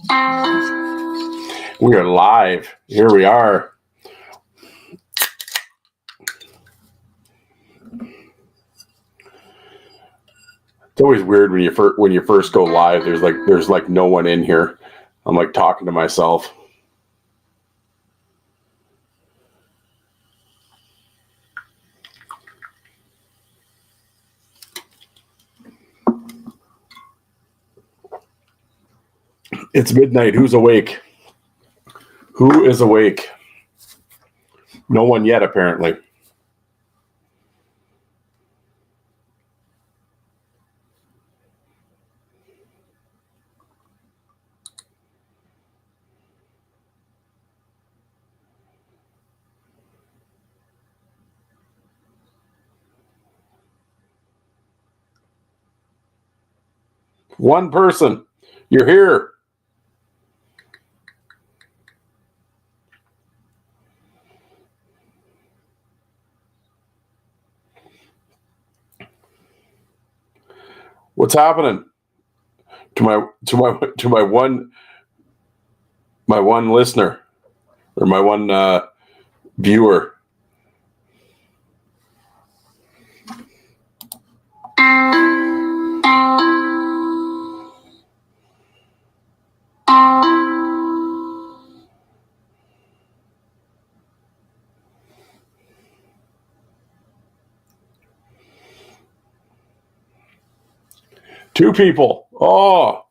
We are live. Here we are. It's always weird when you first go live. There's like no one in here. I'm like talking to myself. It's midnight. Who's awake? Who is awake? No one yet, apparently. One person. You're here. What's happening to my one listener or my one viewer? Two people. Oh,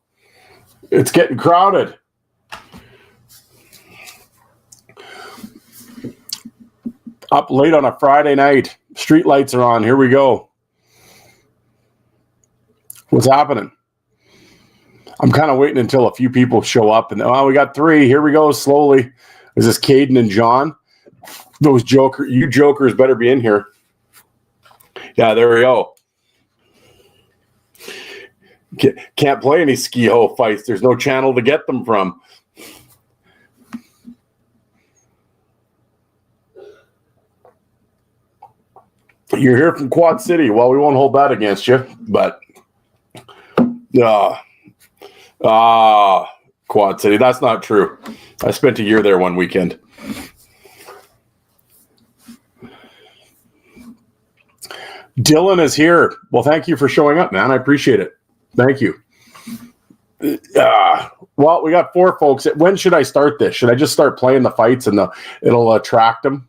it's getting crowded. Up late on a Friday night. Street lights are on. Here we go. What's happening? I'm kind of waiting until a few people show up. And we got three. Here we go slowly. Is this Caden and John? You jokers better be in here. Yeah, there we go. Can't play any ski-ho fights. There's no channel to get them from. You're here from Quad City. Well, we won't hold that against you, but Quad City. That's not true. I spent a year there one weekend. Dylan is here. Well, thank you for showing up, man. I appreciate it. Thank you. Well, we got four folks. When should I start this? Should I just start playing the fights and it'll attract them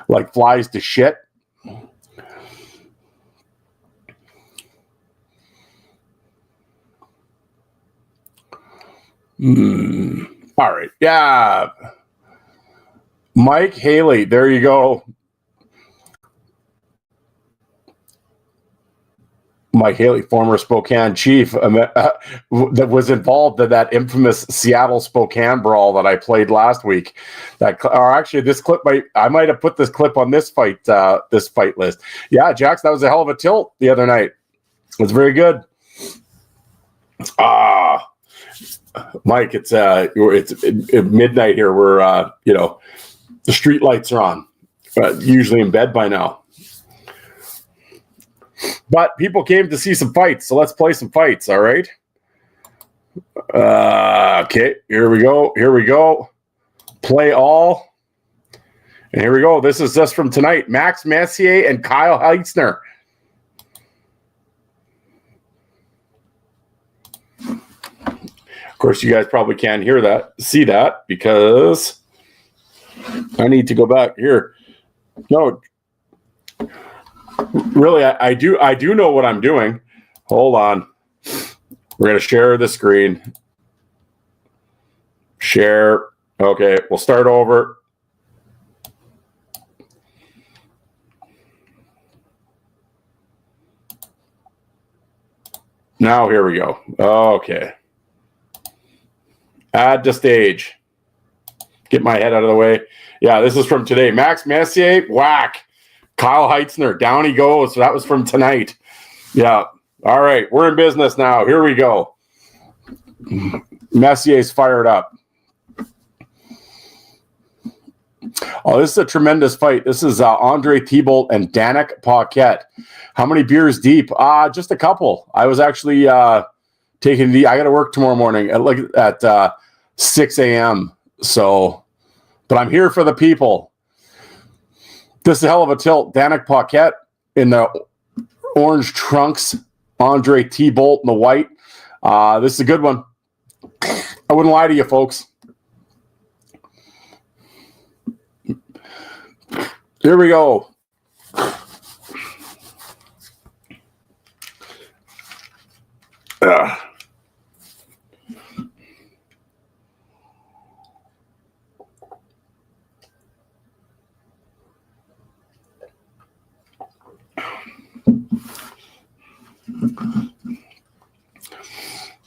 like flies to shit? All right. Yeah. Mike Haley. There you go. Mike Haley, former Spokane chief, that was involved in that infamous Seattle Spokane brawl that I played last week. This clip I might have put this clip on this fight list. Yeah, Jax, that was a hell of a tilt the other night. It was very good. Mike, it's midnight here. We're the street lights are on. Usually in bed by now. But people came to see some fights, so let's play some fights, all right? Okay, here we go. Play all. And here we go. This is just from tonight. Max Messier and Kyle Heitzner. Of course, you guys probably can't see that, because I need to go back here. No, really, I do know what I'm doing. Hold on. We're going to share the screen. Share. Okay, we'll start over. Now, here we go. Okay. Add to stage. Get my head out of the way. Yeah, this is from today. Max Messier, whack. Kyle Heitzner, down he goes. So that was from tonight. Yeah. All right, we're in business now. Here we go. Messier's fired up. Oh, this is a tremendous fight. This is Andre Thibault and Danik Paquette. How many beers deep? Just a couple. I was actually taking the. I got to work tomorrow morning at 6 a.m. So, but I'm here for the people. This is a hell of a tilt. Danik Paquette in the orange trunks. Andre T. Bolt in the white. This is a good one. I wouldn't lie to you, folks. Here we go.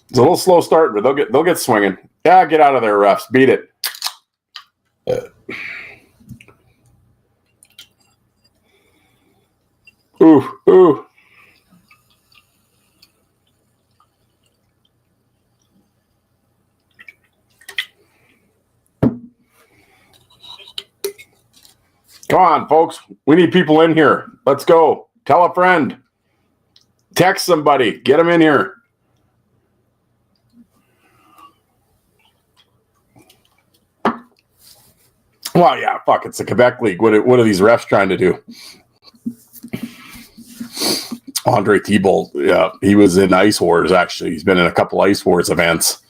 It's a little slow start, but they'll get swinging. Yeah, get out of there, refs. Beat it. Ooh. Come on, folks. We need people in here. Let's go. Tell a friend. Text somebody. Get them in here. Well, yeah, fuck. It's the Quebec League. What are these refs trying to do? Andre Thibault, yeah, he was in Ice Wars, actually. He's been in a couple Ice Wars events.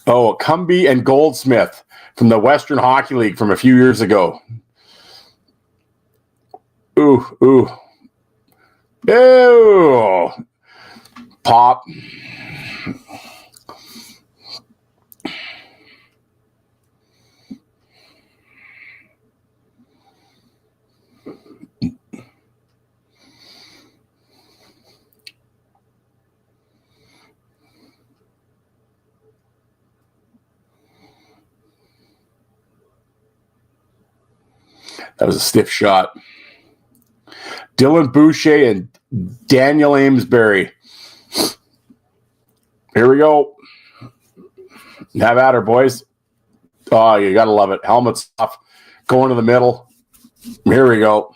Oh, Cumby and Goldsmith from the Western Hockey League from a few years ago. Ooh. Pop. That was a stiff shot. Dylan Boucher and Daniel Amesbury. Here we go. Have at her, boys. Oh, you got to love it. Helmets off. Going to the middle. Here we go.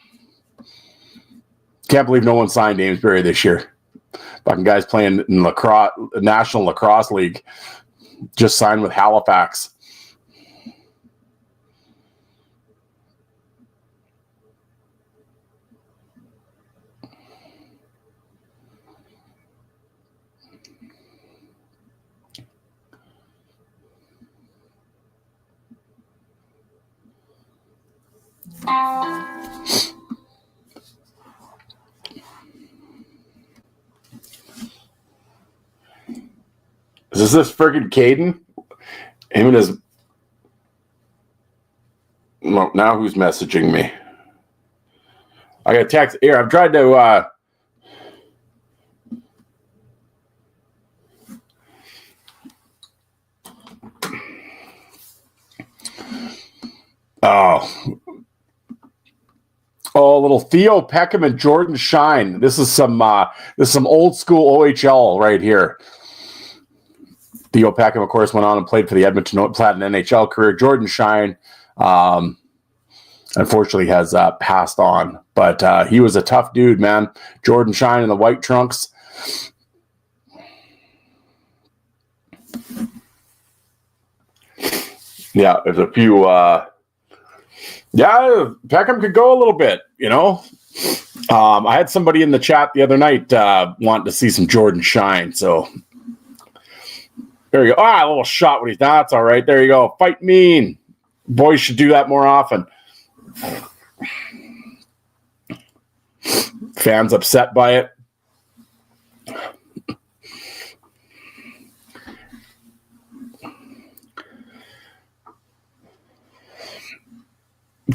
Can't believe no one signed Amesbury this year. Fucking guys playing in lacrosse, National Lacrosse League. Just signed with Halifax. Is this friggin' Caden? Him and his... Well, now who's messaging me? I got a text. Here, I've tried to... Oh, little Theo Peckham and Jordan Shine. This is some old school OHL right here. Theo Peckham, of course, went on and played for the Edmonton Platinum NHL career. Jordan Shine, unfortunately, has passed on, but he was a tough dude, man. Jordan Shine in the white trunks. Yeah, there's a few. Yeah, Peckham could go a little bit, you know. I had somebody in the chat the other night wanting to see some Jordan Shine, so there you go. A little shot when he's that's all right. There you go. Fight mean. Boys should do that more often. Fans upset by it.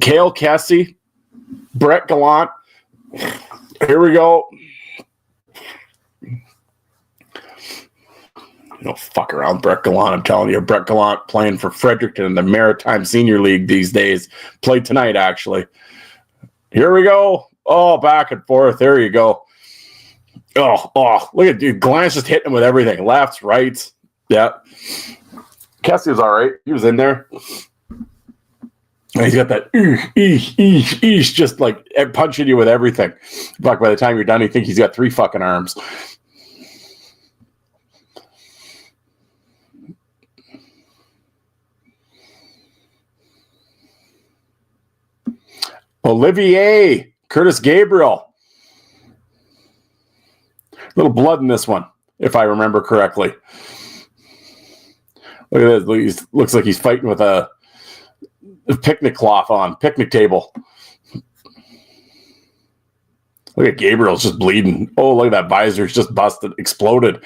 Cale Kessie, Brett Gallant. Here we go. Fuck around, Brett Gallant. I'm telling you, Brett Gallant playing for Fredericton in the Maritime Senior League these days. Played tonight, actually. Here we go. Oh, back and forth. There you go. Oh, look at dude. Glance just hitting him with everything. Lefts, rights. Yeah. Kessie was all right. He was in there. And he's got that just like punching you with everything. But by the time you're done, you think he's got 3 fucking arms. Olivier, Curtis Gabriel. A little blood in this one, if I remember correctly. Look at this. He looks like he's fighting with a picnic cloth on, picnic table. Look at Gabriel's just bleeding. Oh, look at that visor's just busted, exploded.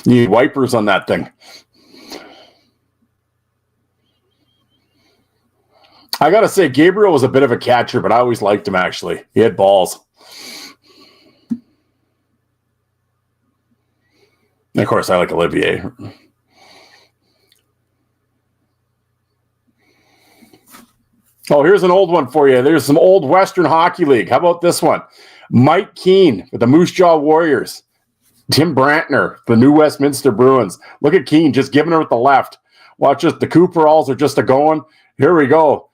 You need wipers on that thing. I got to say, Gabriel was a bit of a catcher, but I always liked him, actually. He had balls. And of course, I like Olivier. Oh, here's an old one for you. There's some old Western Hockey League. How about this one? Mike Keane with the Moose Jaw Warriors. Tim Brantner, the New Westminster Bruins. Look at Keane just giving her with the left. Watch this. The Cooperalls are just a-going. Here we go.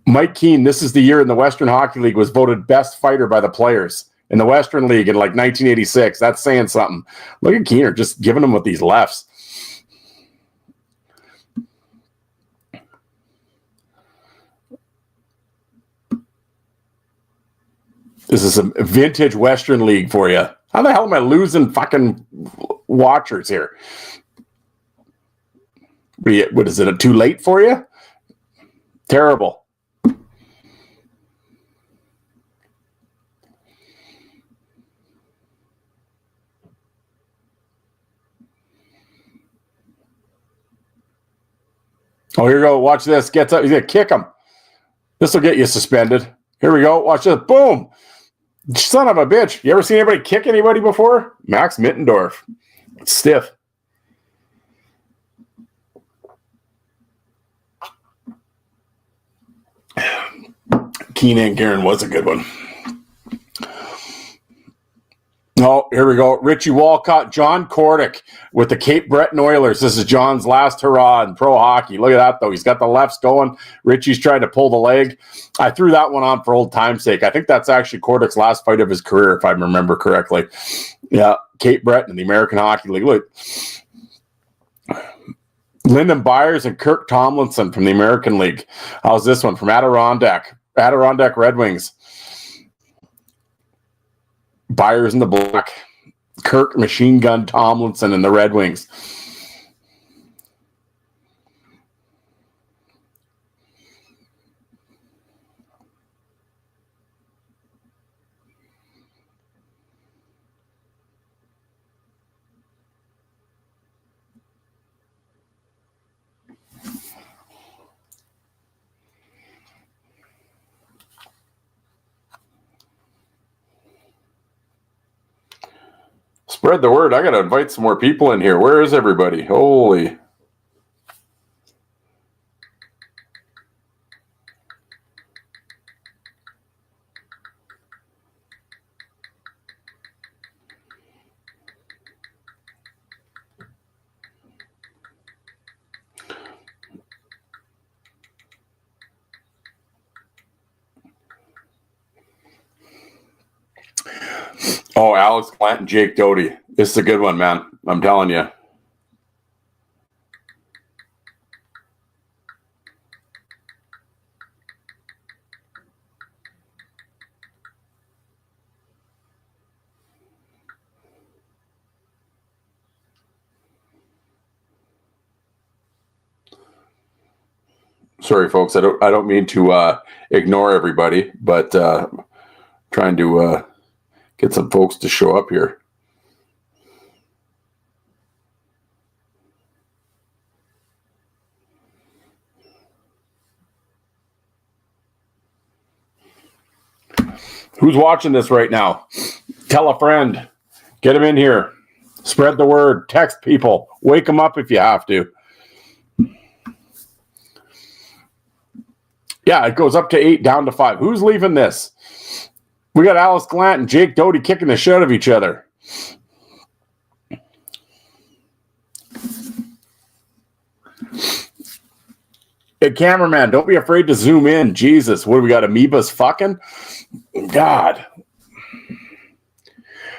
Mike Keane, this is the year in the Western Hockey League, was voted best fighter by the players in the Western League in like 1986. That's saying something. Look at Keener just giving them with these lefts. This is a vintage Western League for you. How the hell am I losing fucking watchers here? What is it? Too late for you? Terrible. Oh, here we go. Watch this. Gets up. He's going to kick him. This will get you suspended. Here we go. Watch this. Boom. Son of a bitch. You ever seen anybody kick anybody before? Max Mittendorf. Stiff. Keenan Guerin was a good one. Oh, here we go. Richie Walcott, John Kordick with the Cape Breton Oilers. This is John's last hurrah in pro hockey. Look at that, though. He's got the lefts going. Richie's trying to pull the leg. I threw that one on for old time's sake. I think that's actually Kordick's last fight of his career, if I remember correctly. Yeah, Cape Breton in the American Hockey League. Look. Lyndon Byers and Kirk Tomlinson from the American League. How's this one? From Adirondack Red Wings. Byers in the black. Kirk Machine Gun Tomlinson in the Red Wings. Spread the word. I got to invite some more people in here. Where is everybody? Holy. Oh, Alex Plant and Jake Doty. This is a good one, man. I'm telling you. Sorry, folks. I don't mean to ignore everybody, but trying to get some folks to show up here. Who's watching this right now? Tell a friend. Get them in here. Spread the word. Text people. Wake them up if you have to. Yeah, it goes up to 8, down to 5. Who's leaving this? We got Alice Glant and Jake Doty kicking the shit out of each other. cameraman, don't be afraid to zoom in. Jesus, what do we got? Amoebas fucking? God.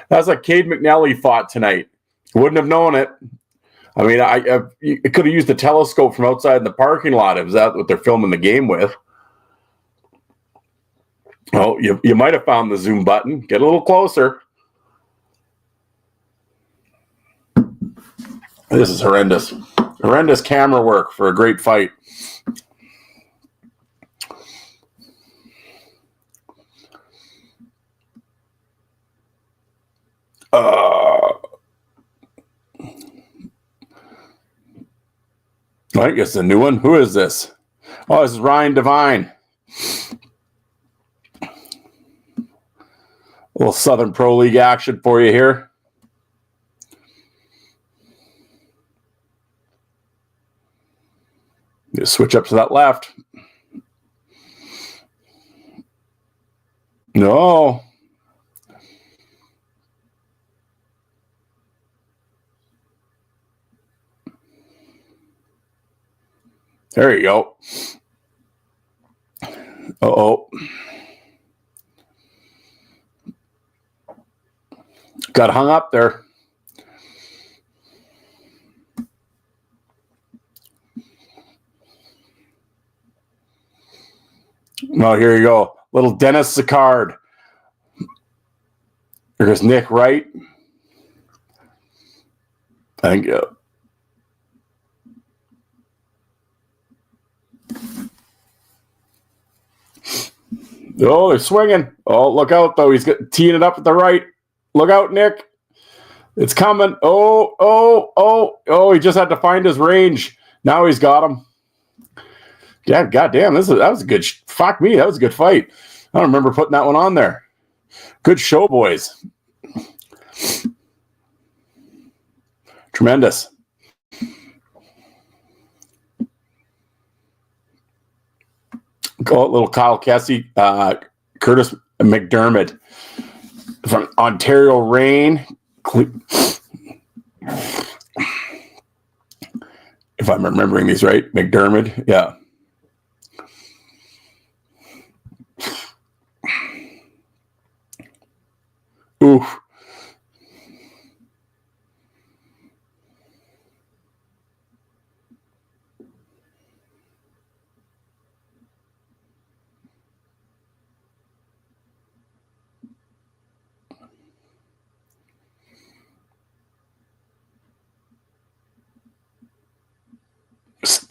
That's like Cade McNally fought tonight. Wouldn't have known it. I mean, I could have used the telescope from outside in the parking lot. Is that what they're filming the game with? Oh, you might have found the zoom button. Get a little closer. This is horrendous. Horrendous camera work for a great fight. I guess a new one. Who is this? Oh, this is Ryan Devine. A little Southern Pro League action for you here. Just switch up to that left. No. There you go. Uh-oh. Got hung up there. Oh, here you go. Little Dennis Sicard. Here's Nick Wright. Thank you. Oh, they're swinging. Oh, look out, though. He's teeing it up at the right. Look out, Nick. It's coming. Oh, he just had to find his range. Now he's got him. Yeah, goddamn, that was a good... Fuck me, that was a good fight. I don't remember putting that one on there. Good show, boys. Tremendous. Little Kyle Kessie, Curtis McDermott from Ontario Reign. If I'm remembering these right, McDermott, yeah. Oof.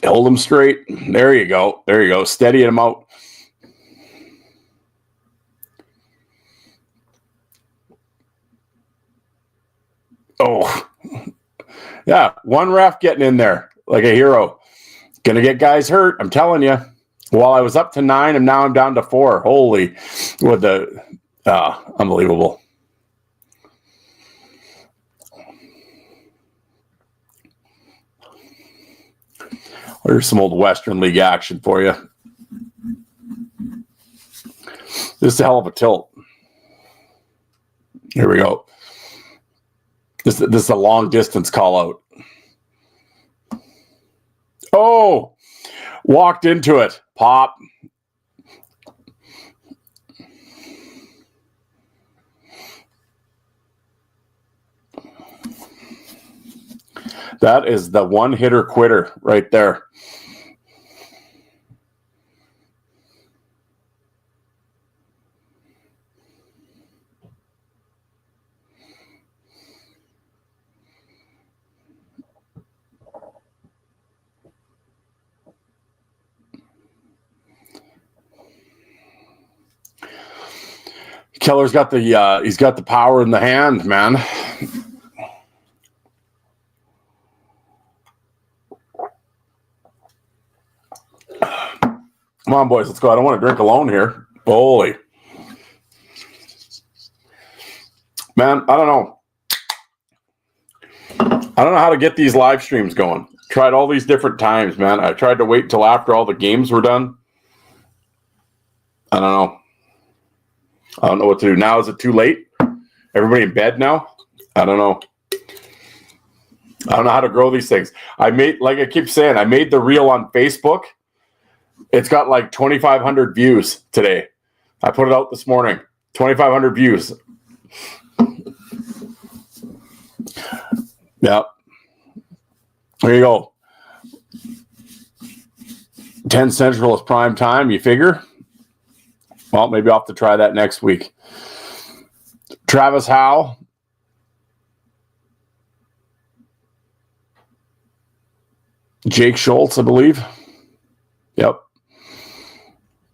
Hold him straight. There you go. There you go. Steady him out. Oh, yeah. One ref getting in there like a hero. Gonna get guys hurt. I'm telling you. While I was up to 9, and now I'm down to 4. Holy, with the unbelievable. Here's some old Western League action for you. This is a hell of a tilt. Here we go. This is a long distance call out. Oh, walked into it. Pop. That is the one hitter quitter right there. Keller's got the he's got the power in the hand, man. Come on, boys, let's go. I don't want to drink alone here. Holy. Man, I don't know. I don't know how to get these live streams going. Tried all these different times, man. I tried to wait until after all the games were done. I don't know. I don't know what to do. Now, is it too late? Everybody in bed now? I don't know. I don't know how to grow these things. I made, like I keep saying, I made the reel on Facebook, It's got like 2,500 views today. I put it out this morning. 2,500 views. Yep. There you go. 10 Central is prime time, you figure? Well, maybe I'll have to try that next week. Travis Howe. Jake Schultz, I believe. Yep.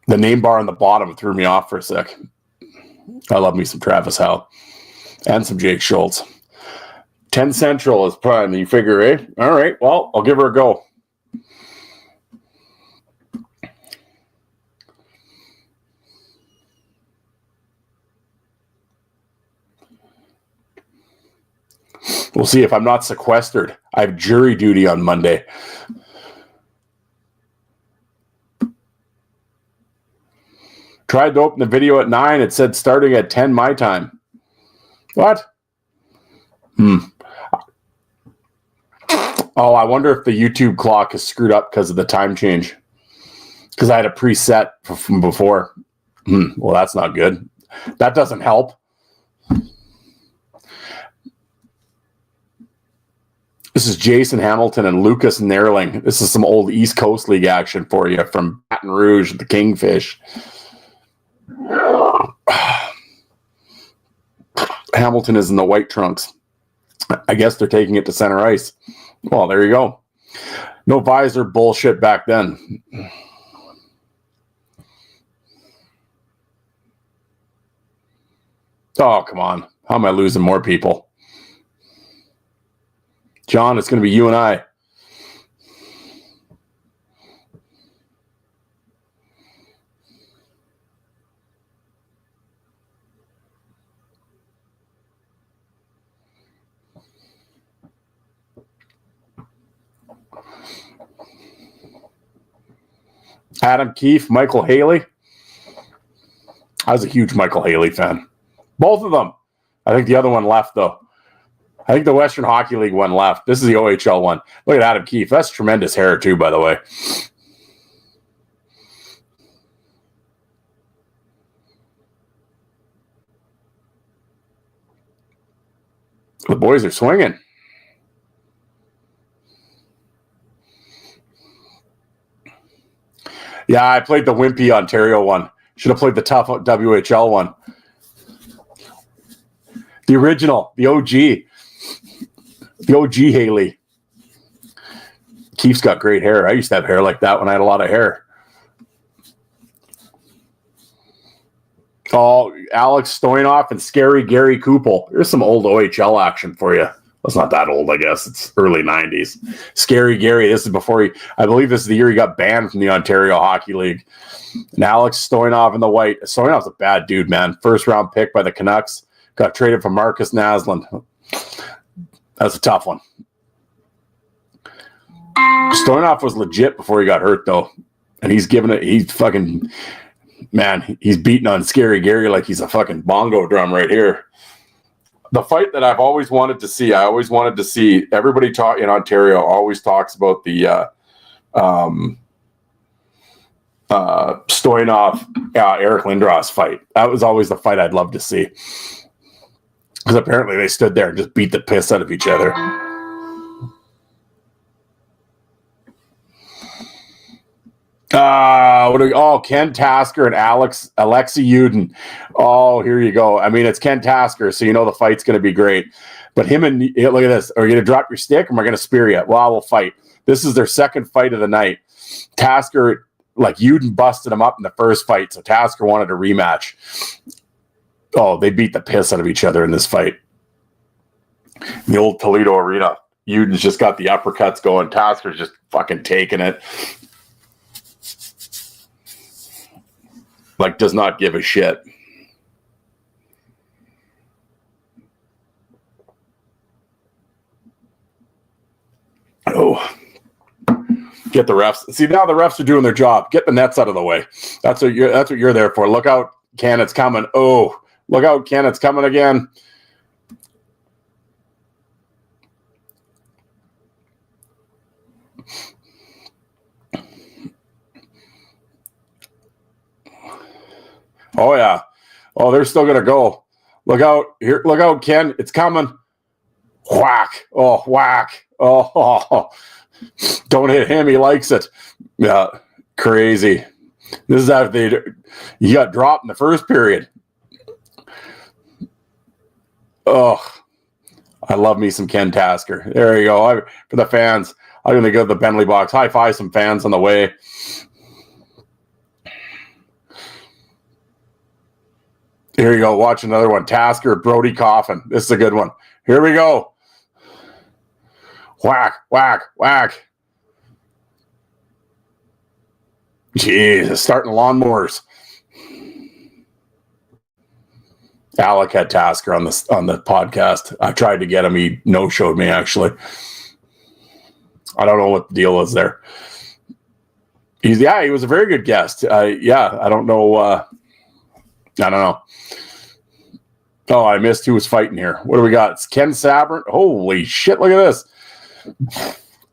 The name bar on the bottom threw me off for a sec. I love me some Travis Howe. And some Jake Schultz. 10 Central is prime. You figure, eh? All right. Well, I'll give her a go. We'll see if I'm not sequestered. I have jury duty on Monday. Tried to open the video at 9. It said starting at 10 my time. What? Oh, I wonder if the YouTube clock is screwed up because of the time change. Because I had a preset from before. Well, that's not good. That doesn't help. This is Jason Hamilton and Lucas Nerling. This is some old East Coast League action for you from Baton Rouge, the Kingfish. Hamilton is in the white trunks. I guess they're taking it to center ice. Well, there you go. No visor bullshit back then. Oh, come on. How am I losing more people? John, it's going to be you and I. Adam Keefe, Michael Haley. I was a huge Michael Haley fan. Both of them. I think the other one left, though. I think the Western Hockey League one left. This is the OHL one. Look at Adam Keefe. That's tremendous hair, too, by the way. The boys are swinging. Yeah, I played the wimpy Ontario one. Should have played the tough WHL one. The original, the OG. The OG Haley. Keefe's got great hair. I used to have hair like that when I had a lot of hair. Oh, Alex Stoyanov and Scary Gary Kupel. Here's some old OHL action for you. Well, it's not that old, I guess. It's early 90s. Scary Gary, this is before I believe this is the year he got banned from the Ontario Hockey League. And Alex Stoyanov in the white. Stoyanov's a bad dude, man. First round pick by the Canucks. Got traded for Marcus Naslund. That's a tough one. Stoyanov was legit before he got hurt, though. And he's giving it, he's fucking, man, he's beating on Scary Gary like he's a fucking bongo drum right here. The fight that I've always wanted to see, everybody in Ontario always talks about the Stoyanov, Eric Lindros fight. That was always the fight I'd love to see. Because apparently they stood there and just beat the piss out of each other. Ken Tasker and Alexei Yudin. Oh, here you go. I mean, it's Ken Tasker, so you know the fight's going to be great. But look at this. Are you going to drop your stick or am I going to spear you? Well, we'll fight. This is their second fight of the night. Tasker, Yudin busted him up in the first fight, so Tasker wanted a rematch. Oh, they beat the piss out of each other in this fight. In the old Toledo Arena. Udin's just got the uppercuts going. Tasker's just fucking taking it. Does not give a shit. Oh. Get the refs. See, now the refs are doing their job. Get the nets out of the way. That's what you're there for. Look out, Ken, it's coming. Oh, look out, Ken, it's coming again. Oh, yeah. Oh, they're still going to go. Look out. Here. Look out, Ken. It's coming. Whack. Oh, whack. Oh. Don't hit him. He likes it. Yeah. Crazy. This is after he got dropped in the first period. Oh, I love me some Ken Tasker. There you go. For the fans, I'm going to go to the Bentley box. High five some fans on the way. Here you go. Watch another one. Tasker, Brody Coffin. This is a good one. Here we go. Whack, whack, whack. Jeez, starting lawnmowers. Alec had Tasker on the podcast. I tried to get him. He no-showed me, actually. I don't know what the deal is there. He was a very good guest. I don't know. I don't know. Oh, I missed who was fighting here. What do we got? It's Ken Sabrin. Holy shit, look at this.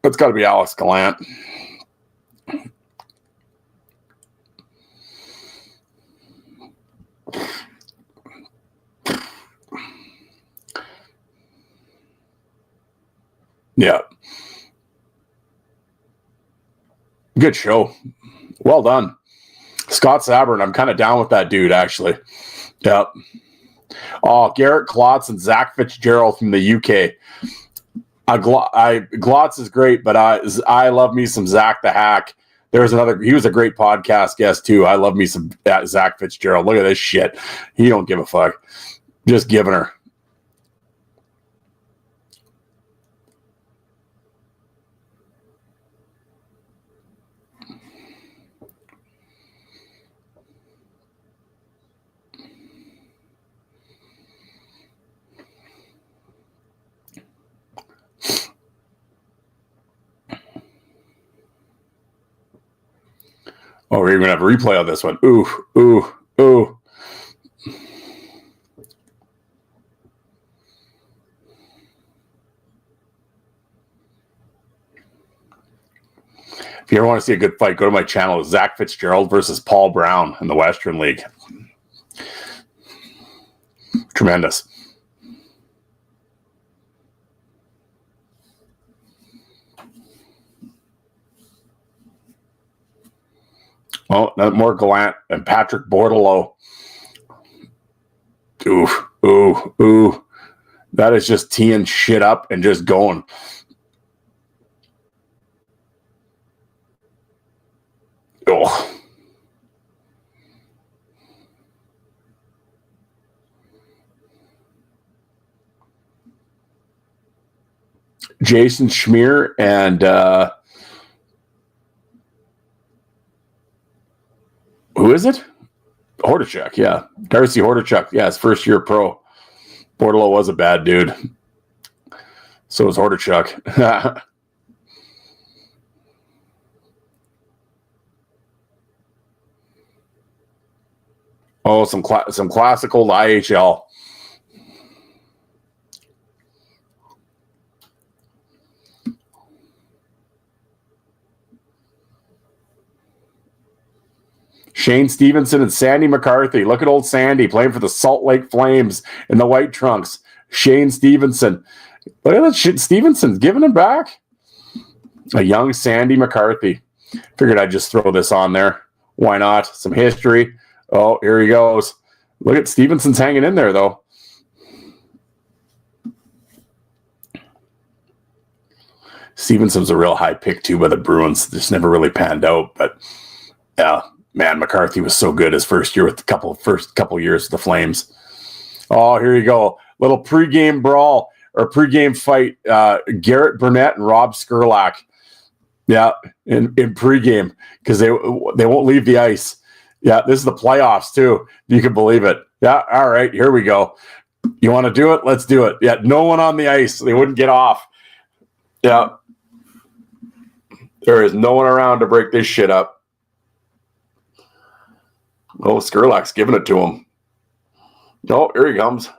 It's got to be Alex Gallant. Yeah. Good show. Well done. Scott Sabrin, I'm kind of down with that dude, actually. Yep. Oh, Garrett Klotz and Zach Fitzgerald from the UK. Glotz is great, but I love me some Zach the Hack. He was a great podcast guest too. I love me some Zach Fitzgerald. Look at this shit. He don't give a fuck. Just giving her. Oh, we're even going to have a replay on this one. Ooh, ooh, ooh. If you ever want to see a good fight, go to my channel. It's Zach Fitzgerald versus Paul Brown in the Western League. Tremendous. Oh, more Gallant and Patrick Bordelot. Ooh, ooh, ooh. That is just teeing shit up and just going. Oh. Jason Schmier and who is it? Hordichuk, yeah. Darcy Hordichuk, yeah, his first year pro. Bordelot was a bad dude. So was Hordichuk. Oh, some classic old IHL. Shane Stevenson and Sandy McCarthy. Look at old Sandy playing for the Salt Lake Flames in the white trunks. Shane Stevenson. Look at that shit. Stevenson's giving him back. A young Sandy McCarthy. Figured I'd just throw this on there. Why not? Some history. Oh, here he goes. Look at Stevenson's hanging in there, though. Stevenson's a real high pick, too, by the Bruins. Just never really panned out. But, yeah, man, McCarthy was so good his first year with the first couple years with the Flames. Oh, here you go. Little pregame brawl or pregame fight. Garrett Burnett and Rob Skurlak. Yeah, in pregame because they won't leave the ice. Yeah, this is the playoffs too. You can believe it. Yeah, all right, here we go. You want to do it? Let's do it. Yeah, no one on the ice. They wouldn't get off. Yeah. There is no one around to break this shit up. Oh, Skurlak's giving it to him. Oh, here he comes.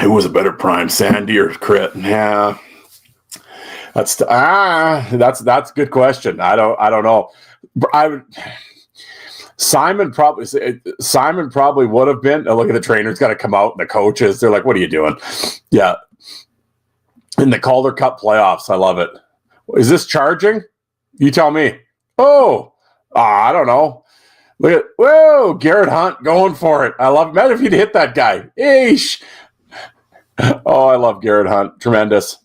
Who was a better prime, Sandy or Crit? Yeah. That's a good question. I don't know. I would. Simon probably would have been. Look at the trainers got to come out and the coaches. They're like, "What are you doing?" Yeah. In the Calder Cup playoffs, I love it. Is this charging? You tell me. Oh, I don't know. Look at whoa, Garrett Hunt going for it. I love it. Imagine if he'd hit that guy. Eesh. Oh, I love Garrett Hunt. Tremendous.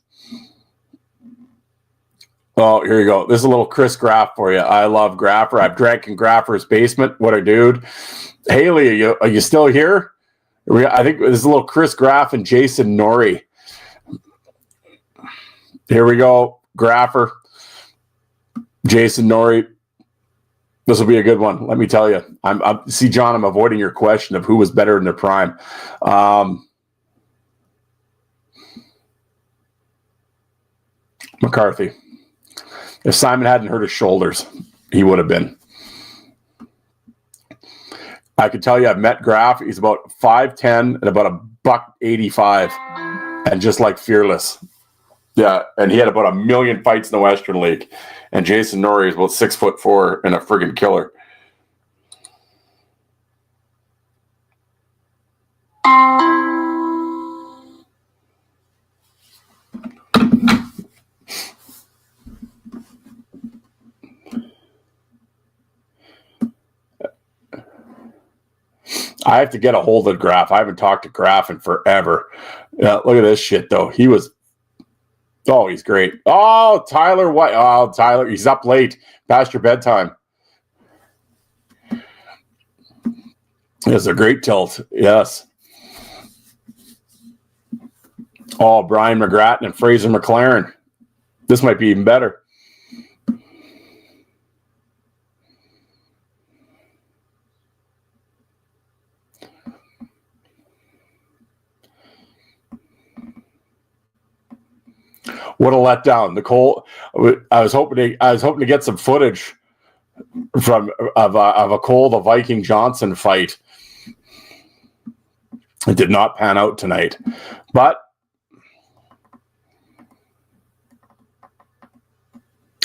Oh, here you go. This is a little Chris Graff for you. I love Graffer. I've drank in Graffer's basement. What a dude. Haley, are you still here? I think this is a little Chris Graff and Jason Norrie. Here we go. Graffer. Jason Norrie. This will be a good one. Let me tell you. See, John, I'm avoiding your question of who was better in their prime. McCarthy. If Simon hadn't hurt his shoulders, he would have been. I can tell you I've met Graff. He's about 5'10" and about $185 and just like fearless. Yeah, and he had about 1 million fights in the Western League. And Jason Norrie is about 6'4" and a friggin' killer. I have to get a hold of Graff. I haven't talked to Graff in forever. Yeah, look at this shit, though. He's great. Oh, Tyler White. Oh, Tyler, he's up late, past your bedtime. It's a great tilt. Yes. Oh, Brian McGrattan and Fraser McLaren. This might be even better. What a letdown, Nicole. I was hoping to get some footage of a Cole the Viking Johnson fight. It did not pan out tonight, but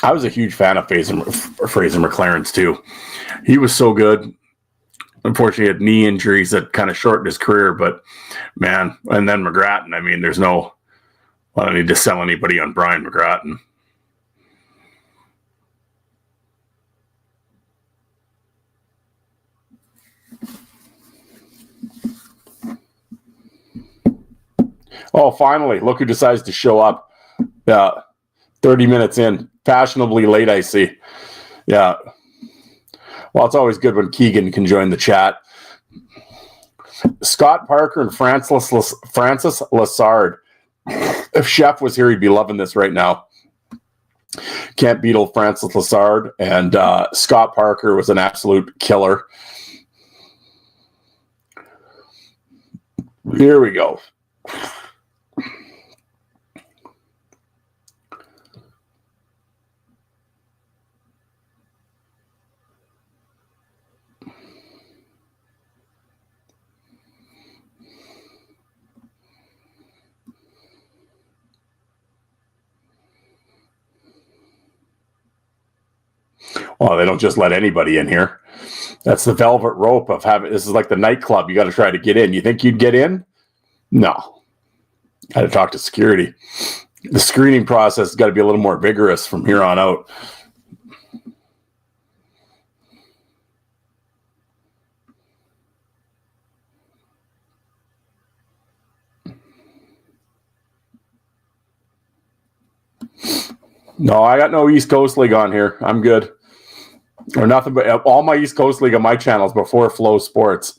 I was a huge fan of Fraser McLaren's too. He was so good. Unfortunately, he had knee injuries that kind of shortened his career, but man, and then McGrattan. I mean, I don't need to sell anybody on Brian McGrattan. Oh, finally, look who decides to show up. 30 minutes in. Fashionably late, I see. Yeah. Well, it's always good when Keegan can join the chat. Scott Parker and Francis Lassard. If Chef was here, he'd be loving this right now. Can't beat old Francis Lassard. And Scott Parker was an absolute killer. Here we go. Well, they don't just let anybody in here. That's the velvet rope of having. This is like the nightclub. You got to try to get in. You think you'd get in? No. Got to talk to security. The screening process has got to be a little more vigorous from here on out. No, I got no East Coast League on here. I'm good. Or nothing but all my East Coast League on my channels before Flow Sports.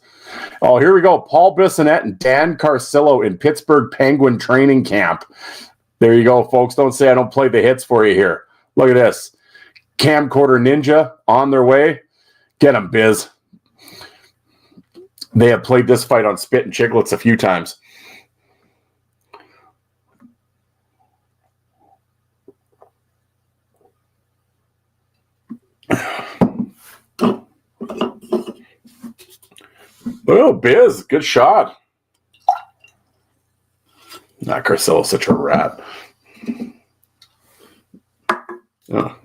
Oh, here we go. Paul Bissonnette and Dan Carcillo in Pittsburgh Penguin training camp. There you go, folks. Don't say I don't play the hits for you here. Look at this. Camcorder Ninja on their way. Get them, Biz. They have played this fight on Spit and Chicklets a few times. Oh, Biz, good shot. Carcillo's such a rat. Oh.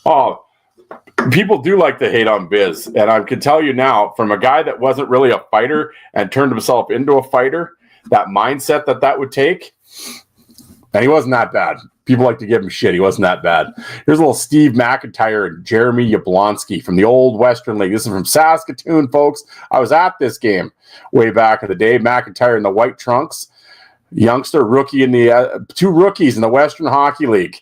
Oh, people do like to hate on Biz, and I can tell you now, from a guy that wasn't really a fighter and turned himself into a fighter, that mindset that would take, and he wasn't that bad. People like to give him shit. He wasn't that bad. Here's a little Steve McIntyre and Jeremy Yablonski from the old Western League. This is from Saskatoon, folks. I was at this game way back in the day. McIntyre in the white trunks, youngster, rookie in the two rookies in the Western Hockey League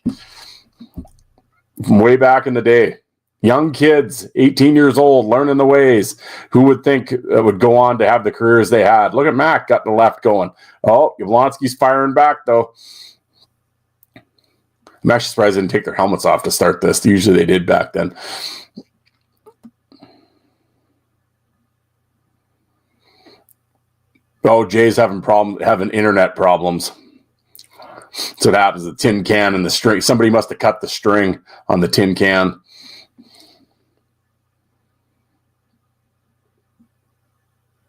from way back in the day. Young kids, 18 years old, learning the ways. Who would think would go on to have the careers they had? Look at Mac, got the left going. Oh, Yablonski's firing back, though. I'm actually surprised they didn't take their helmets off to start this. Usually they did back then. Oh, Jay's having internet problems. So what happens, the tin can and the string. Somebody must have cut the string on the tin can.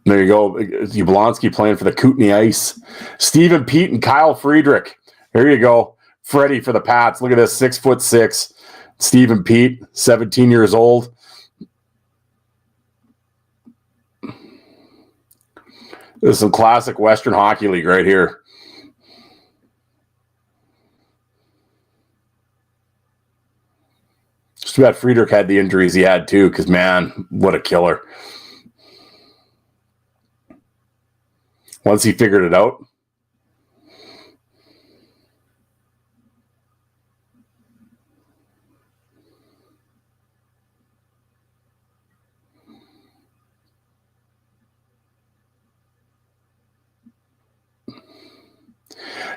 There you go. Yablonski playing for the Kootenay Ice. Stephen Pete and Kyle Friedrich. Here you go. Freddie for the Pats. Look at this, 6'6". Stephen Pete, 17 years old. This is some classic Western Hockey League right here. It's too bad Friedrich had the injuries he had too, because man, what a killer. Once he figured it out.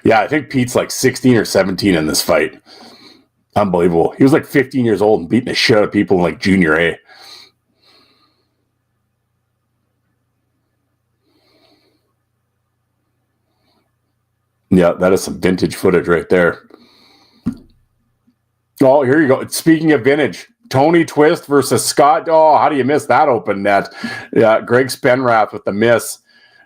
Yeah, I think Pete's like 16 or 17 in this fight. Unbelievable. He was like 15 years old and beating the shit out of people in like junior A. Yeah, that is some vintage footage right there. Oh, here you go. Speaking of vintage, Tony Twist versus Scott. Oh, how do you miss that open net? Yeah, Greg Spenrath with the miss.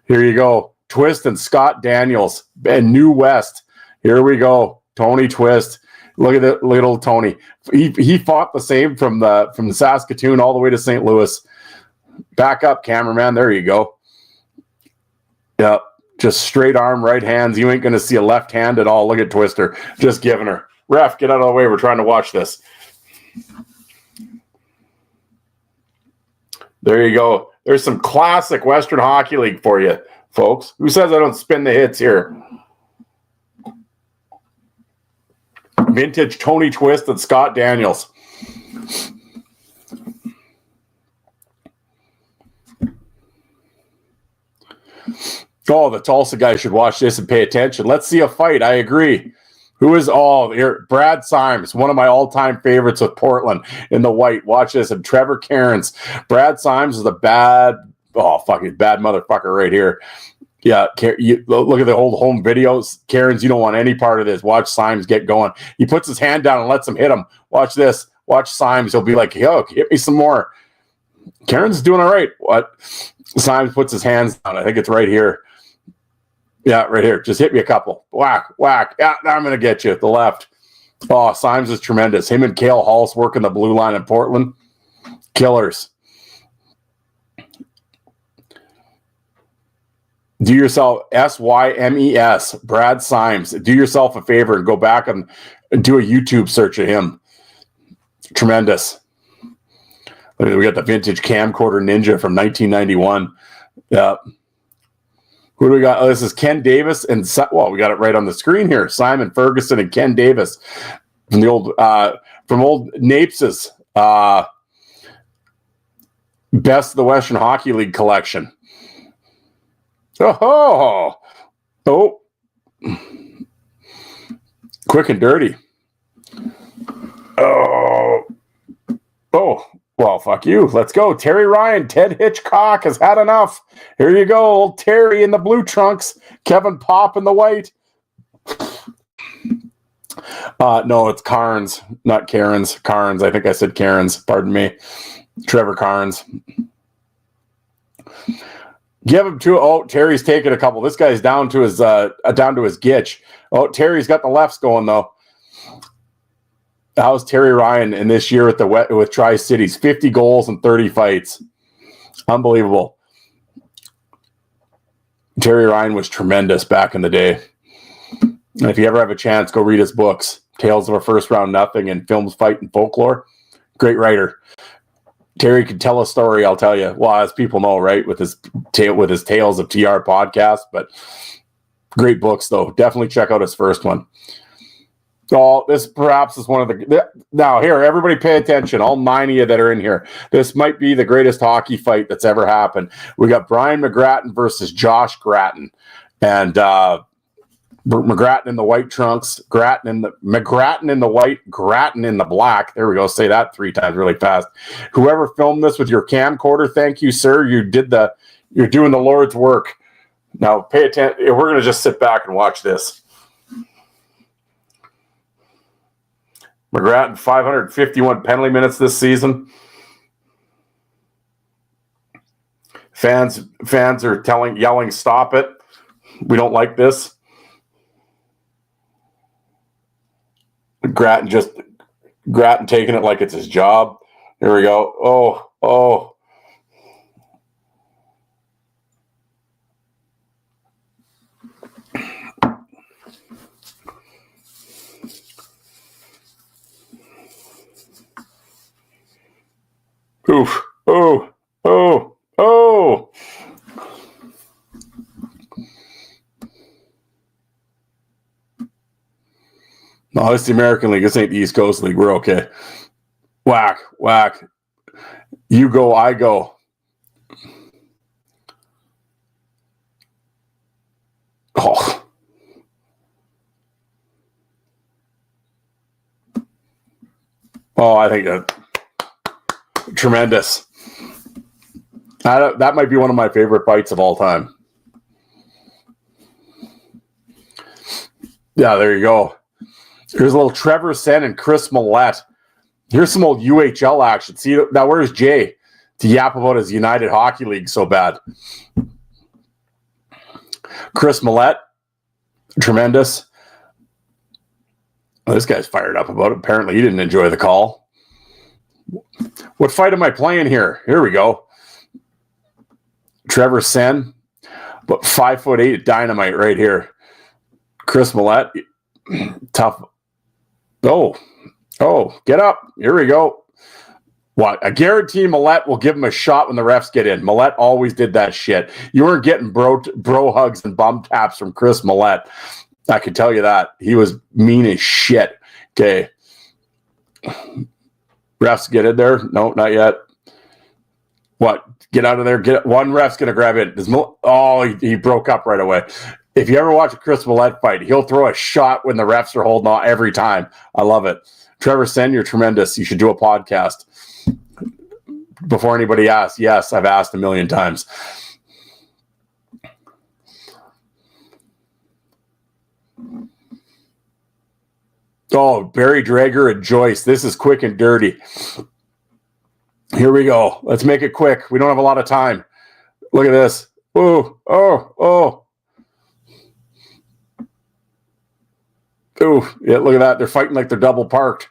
Here you go. Twist and Scott Daniels and New West. Here we go. Tony Twist. Look at the little Tony. He fought the same from the Saskatoon all the way to St. Louis. Back up, cameraman. There you go. Yep. Just straight arm, right hands. You ain't going to see a left hand at all. Look at Twister. Just giving her. Ref, get out of the way. We're trying to watch this. There you go. There's some classic Western Hockey League for you, folks. Who says I don't spin the hits here? Vintage Tony Twist and Scott Daniels. Oh, the Tulsa guys should watch this and pay attention. Let's see a fight. I agree. Who is here? Brad Symes, one of my all-time favorites with Portland in the white. Watch this. And Trevor Cairns. Brad Symes is a bad motherfucker right here. Yeah, look at the old home videos. Cairns, you don't want any part of this. Watch Symes get going. He puts his hand down and lets him hit him. Watch this. Watch Symes. He'll be like, yo, hit me some more. Cairns is doing all right. What? Symes puts his hands down. I think it's right here. Yeah, right here. Just hit me a couple. Whack, whack. Yeah, now I'm going to get you. The left. Oh, Symes is tremendous. Him and Cale Hall's working the blue line in Portland. Killers. Do yourself, Symes, Brad Symes. Do yourself a favor and go back and do a YouTube search of him. Tremendous. We got the vintage camcorder ninja from 1991. Yeah. Who do we got? Oh, this is Ken Davis and we got it right on the screen here. Simon Ferguson and Ken Davis from the old Napes's Best of the Western Hockey League collection. Oh, quick and dirty. Oh, well, fuck you. Let's go. Terry Ryan, Ted Hitchcock has had enough. Here you go, old Terry in the blue trunks, Kevin Pop in the white. No, it's Carnes, not Cairns. Carnes. I think I said Cairns. Pardon me. Trevor Carnes. Give him two. Oh, Terry's taking a couple. This guy's down to his gitch. Oh, Terry's got the lefts going though. How's Terry Ryan in this year with Tri-Cities? 50 goals and 30 fights. Unbelievable. Terry Ryan was tremendous back in the day. And if you ever have a chance, go read his books. Tales of a First Round Nothing and Films, Fight, and Folklore. Great writer. Terry could tell a story, I'll tell you. Well, as people know, right, with his Tales of TR podcast, but great books, though. Definitely check out his first one. Oh, this perhaps is one of the... Now, here, everybody pay attention. All 9 of you that are in here. This might be the greatest hockey fight that's ever happened. We got Brian McGrattan versus Josh Grattan. And McGrattan in the white trunks, McGrattan in the white, Grattan in the black. There we go. Say that 3 times really fast. Whoever filmed this with your camcorder, thank you, sir. You're doing the Lord's work. Now pay attention. We're going to just sit back and watch this. McGrattan, 551 penalty minutes this season. Fans are yelling, stop it. We don't like this. Grattan taking it like it's his job. Here we go. Oh. Oof. Oh. No, it's the American League. This ain't the East Coast League. We're okay. Whack. You go, I go. Oh, I think tremendous. That might be one of my favorite fights of all time. Yeah, there you go. Here's a little Trevor Sen and Chris Millette. Here's some old UHL action. See, now where's Jay to yap about his United Hockey League so bad? Chris Millette, tremendous. Oh, this guy's fired up about it. Apparently he didn't enjoy the call. What fight am I playing here? Here we go. Trevor Sen, but 5'8" dynamite right here. Chris Millette, tough. Oh, get up. Here we go. What? I guarantee Millette will give him a shot when the refs get in. Millette always did that shit. You weren't getting bro hugs and bum taps from Chris Millette. I can tell you that. He was mean as shit. Okay. Refs get in there? No, not yet. What? Get out of there. One ref's going to grab it. He broke up right away. If you ever watch a Chris Millette fight, he'll throw a shot when the refs are holding on every time. I love it. Trevor Sen, you're tremendous. You should do a podcast. Before anybody asks, yes, I've asked a million times. Oh, Barry Drager and Joyce. This is quick and dirty. Here we go. Let's make it quick. We don't have a lot of time. Look at this. Oh. Oh, yeah, look at that. They're fighting like they're double parked.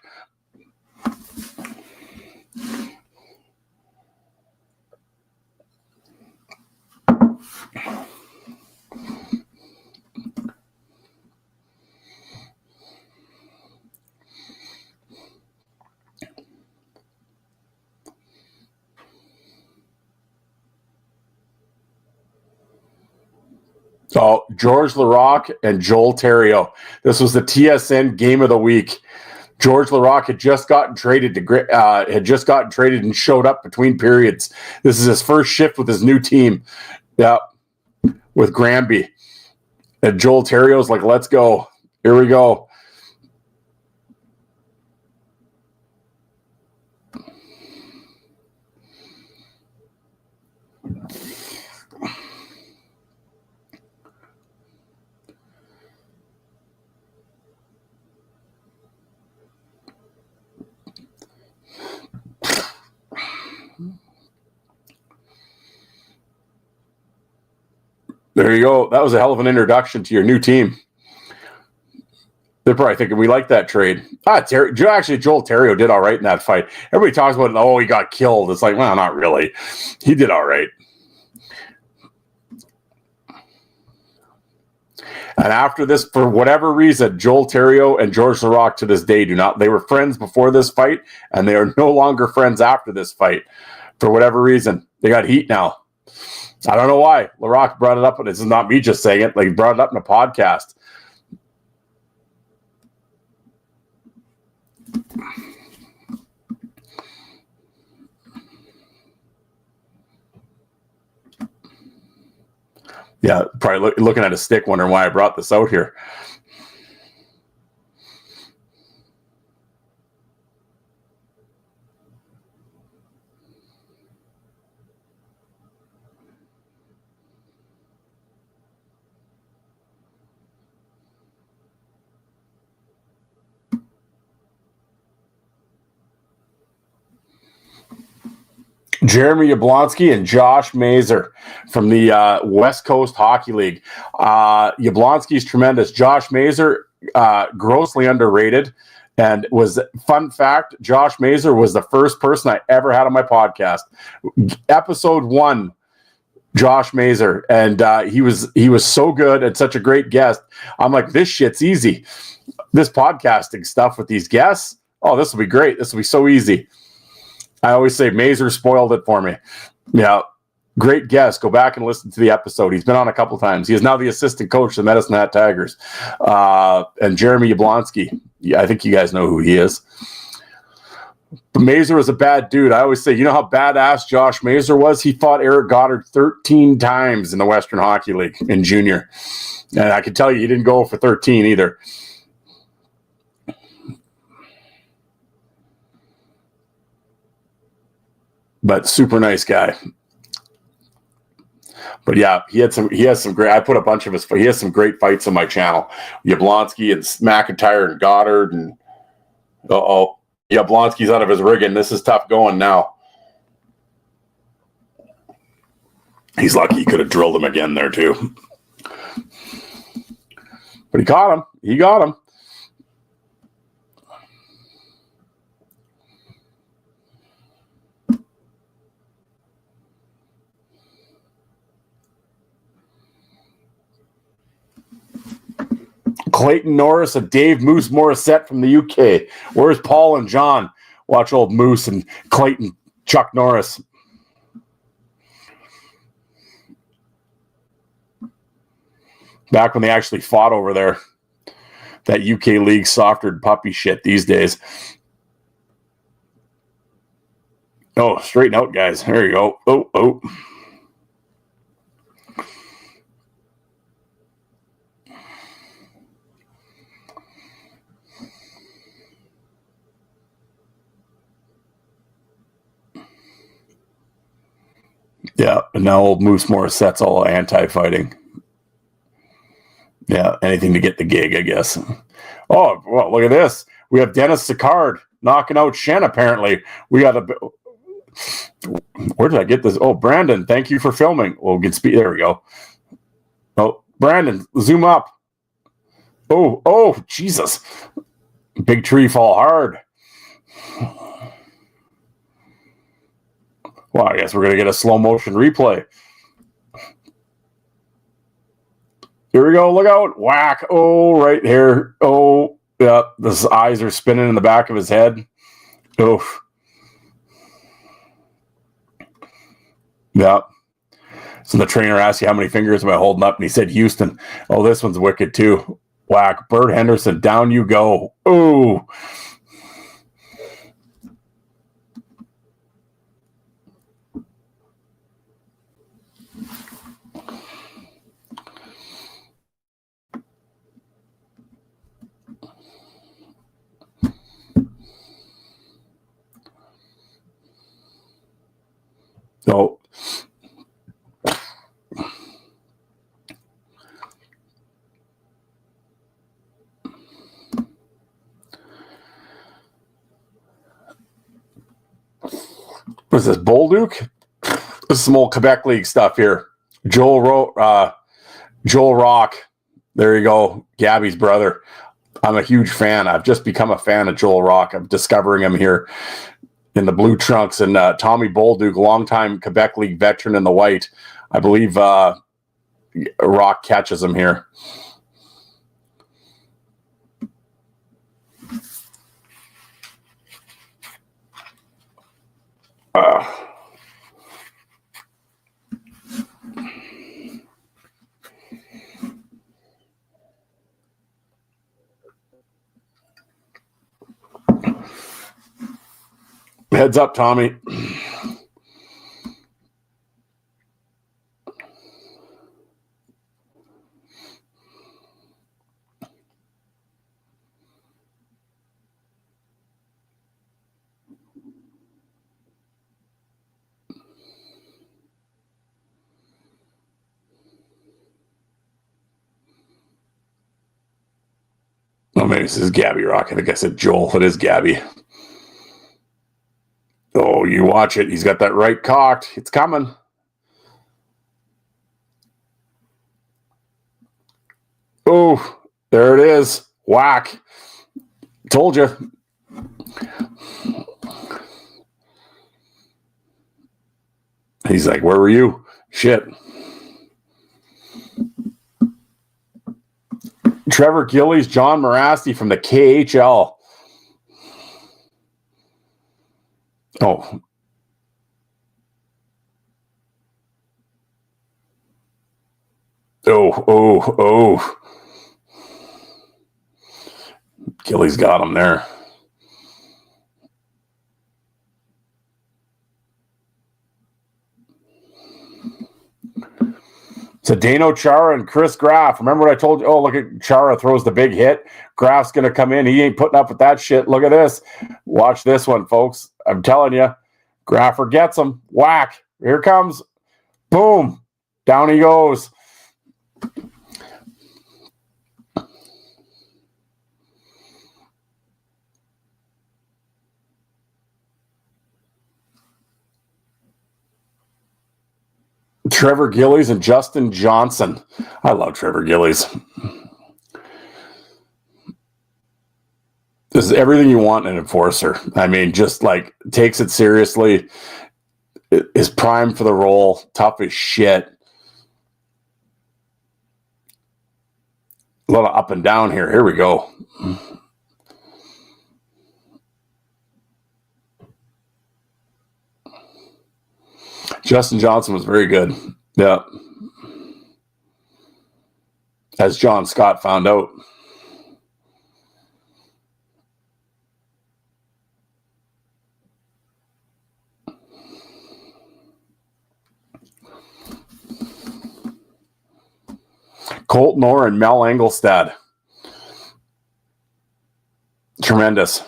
Oh, George Larocque and Joel Theriault. This was the TSN Game of the Week. George Larocque had just gotten traded and showed up between periods. This is his first shift with his new team. Yeah, with Granby. And Joel Theriault's like, let's go. Here we go. There you go. That was a hell of an introduction to your new team. They're probably thinking we like that trade. Actually, Joel Terrio did all right in that fight. Everybody talks about, oh, he got killed. It's like, well, not really. He did all right. And after this, for whatever reason, Joel Terrio and George Laraque to this day they were friends before this fight, and they are no longer friends after this fight. For whatever reason, they got heat now. I don't know why. Laraque brought it up, and this is not me just saying it. Like, he brought it up in a podcast. Yeah, probably looking at a stick, wondering why I brought this out here. Jeremy Yablonski and Josh Mazer from the West Coast Hockey League. Yablonski's tremendous. Josh Mazer, grossly underrated. And fun fact, Josh Mazer was the first person I ever had on my podcast. Episode 1, Josh Mazer. And he was so good and such a great guest. I'm like, this shit's easy. This podcasting stuff with these guests, oh, this will be great. This will be so easy. I always say Mazer spoiled it for me. Yeah, great guest. Go back and listen to the episode. He's been on a couple times. He is now the assistant coach of the Medicine Hat Tigers. And Jeremy Yablonski, yeah, I think you guys know who he is. But Mazer was a bad dude. I always say, you know how badass Josh Mazer was? He fought Eric Goddard 13 times in the Western Hockey League in junior. And I can tell you, he didn't go for 13 either. But super nice guy. But yeah, he has some great. I put a bunch of he has some great fights on my channel. Yablonski and McIntyre and Goddard and Yablonski's out of his rigging. This is tough going now. He's lucky he could have drilled him again there too. But he caught him. He got him. Clayton Norris and Dave Moose Morissette from the UK. Where's Paul and John? Watch old Moose and Clayton Chuck Norris. Back when they actually fought over there. That UK league softered puppy shit these days. Oh, straighten out, guys. There you go. Oh. Yeah, and now old Moose Morissette's all anti-fighting. Yeah, anything to get the gig, I guess. Oh, well, look at this. We have Dennis Sicard knocking out Shen, apparently. We got a... Where did I get this? Oh, Brandon, thank you for filming. We'll get speed. There we go. Oh, Brandon, zoom up. Oh, Jesus. Big tree fall hard. Well, I guess we're going to get a slow motion replay. Here we go. Look out. Whack. Oh, right here. Oh, yeah. His eyes are spinning in the back of his head. Oof. Yeah. So the trainer asked you how many fingers am I holding up, and he said Houston. Oh, this one's wicked too. Whack. Bert Henderson, down you go. Ooh. So what's this, Bolduc? This is some old Quebec League stuff here. Joel wrote Joel Rock. There you go. Gabby's brother. I'm a huge fan. I've just become a fan of Joel Rock. I'm discovering him here in the blue trunks. And Tommy Bolduc, longtime Quebec League veteran in the white. I believe Rock catches him here. Heads up, Tommy. Oh, maybe this is Gabby Rock. I think I said Joel. It is Gabby. Oh, you watch it. He's got that right cocked. It's coming. Oh, there it is. Whack. Told you. He's like, where were you? Shit. Trevor Gillies, John Morasti from the KHL. Oh. Oh. Gillies got him there. Zdeno Chara and Chris Graff. Remember what I told you? Oh, look at Chara throws the big hit. Graff's going to come in. He ain't putting up with that shit. Look at this. Watch this one, folks. I'm telling you. Graffer gets him. Whack. Here comes. Boom. Down he goes. Trevor Gillies and Justin Johnson. I love Trevor Gillies. This is everything you want in an enforcer. I mean, just like takes it seriously, is primed for the role, tough as shit. A lot of up and down here. Here we go. Justin Johnson was very good. Yeah. As John Scott found out. Colton Orr and Mel Engelstad. Tremendous.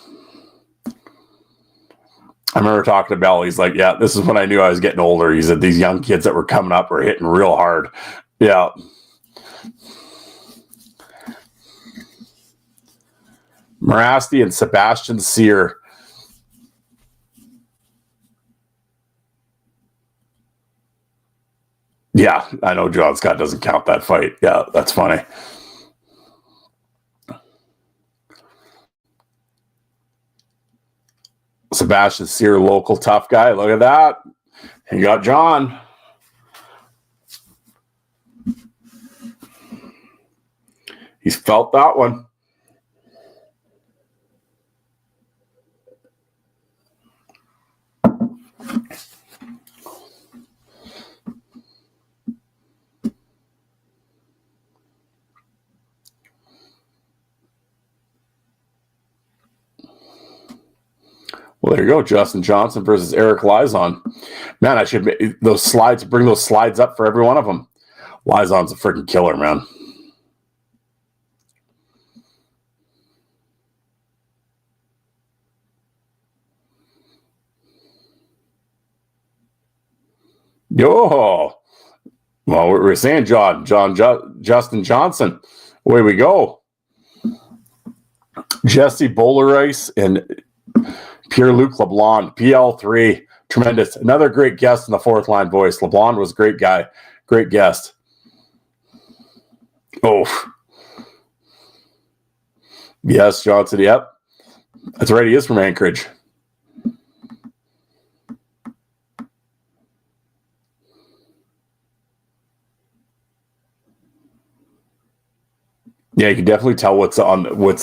I remember talking to Bell. He's like, yeah, this is when I knew I was getting older. He said these young kids that were coming up were hitting real hard. Yeah. Morasti and Sebastian Sear. Yeah, I know John Scott doesn't count that fight. Yeah, that's funny. Sebastian Sear, local tough guy. Look at that. You got John. He's felt that one. Well, there you go. Justin Johnson versus Eric Lizon. Man, I should bring those slides up for every one of them. Lizon's a freaking killer, man. Yo. Well, we're saying Justin Johnson. Away we go. Jesse Bowlerice and Pierre-Luc LeBlanc, PL3. Tremendous. Another great guest in the fourth line voice. LeBlanc was a great guy. Great guest. Oh, yes, Johnson. Yep. That's right. He is from Anchorage. Yeah, you can definitely tell what's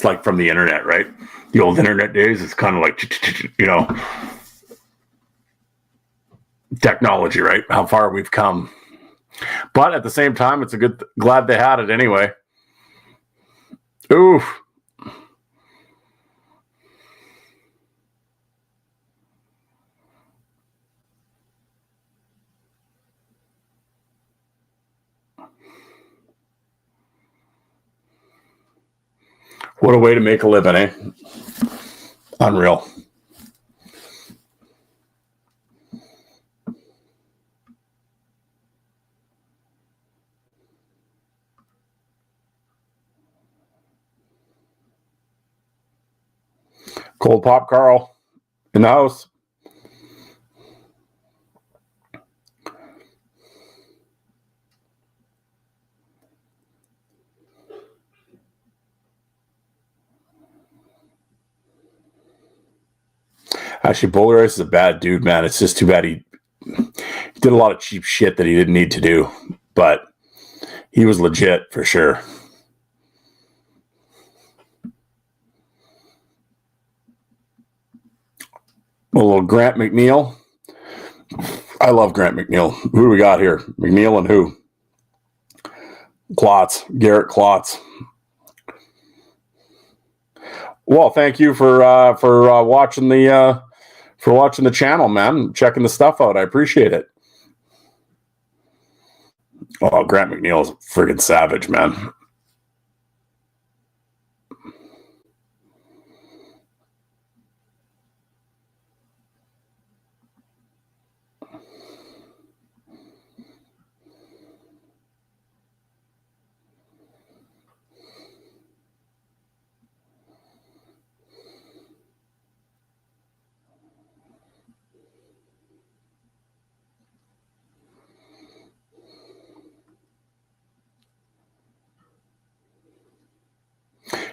like from the internet, right? The old internet days, it's kind of like, technology, right? How far we've come. But at the same time, it's glad they had it anyway. Oof. What a way to make a living, eh? Unreal. Cold Pop Carl in the house. Actually, Bowler Rice is a bad dude, man. It's just too bad he did a lot of cheap shit that he didn't need to do. But he was legit for sure. A little Grant McNeil. I love Grant McNeil. Who do we got here? McNeil and who? Klotz. Garrett Klotz. Well, thank you for watching the channel, man. Checking the stuff out. I appreciate it. Oh, Grant McNeil is a friggin' savage, man.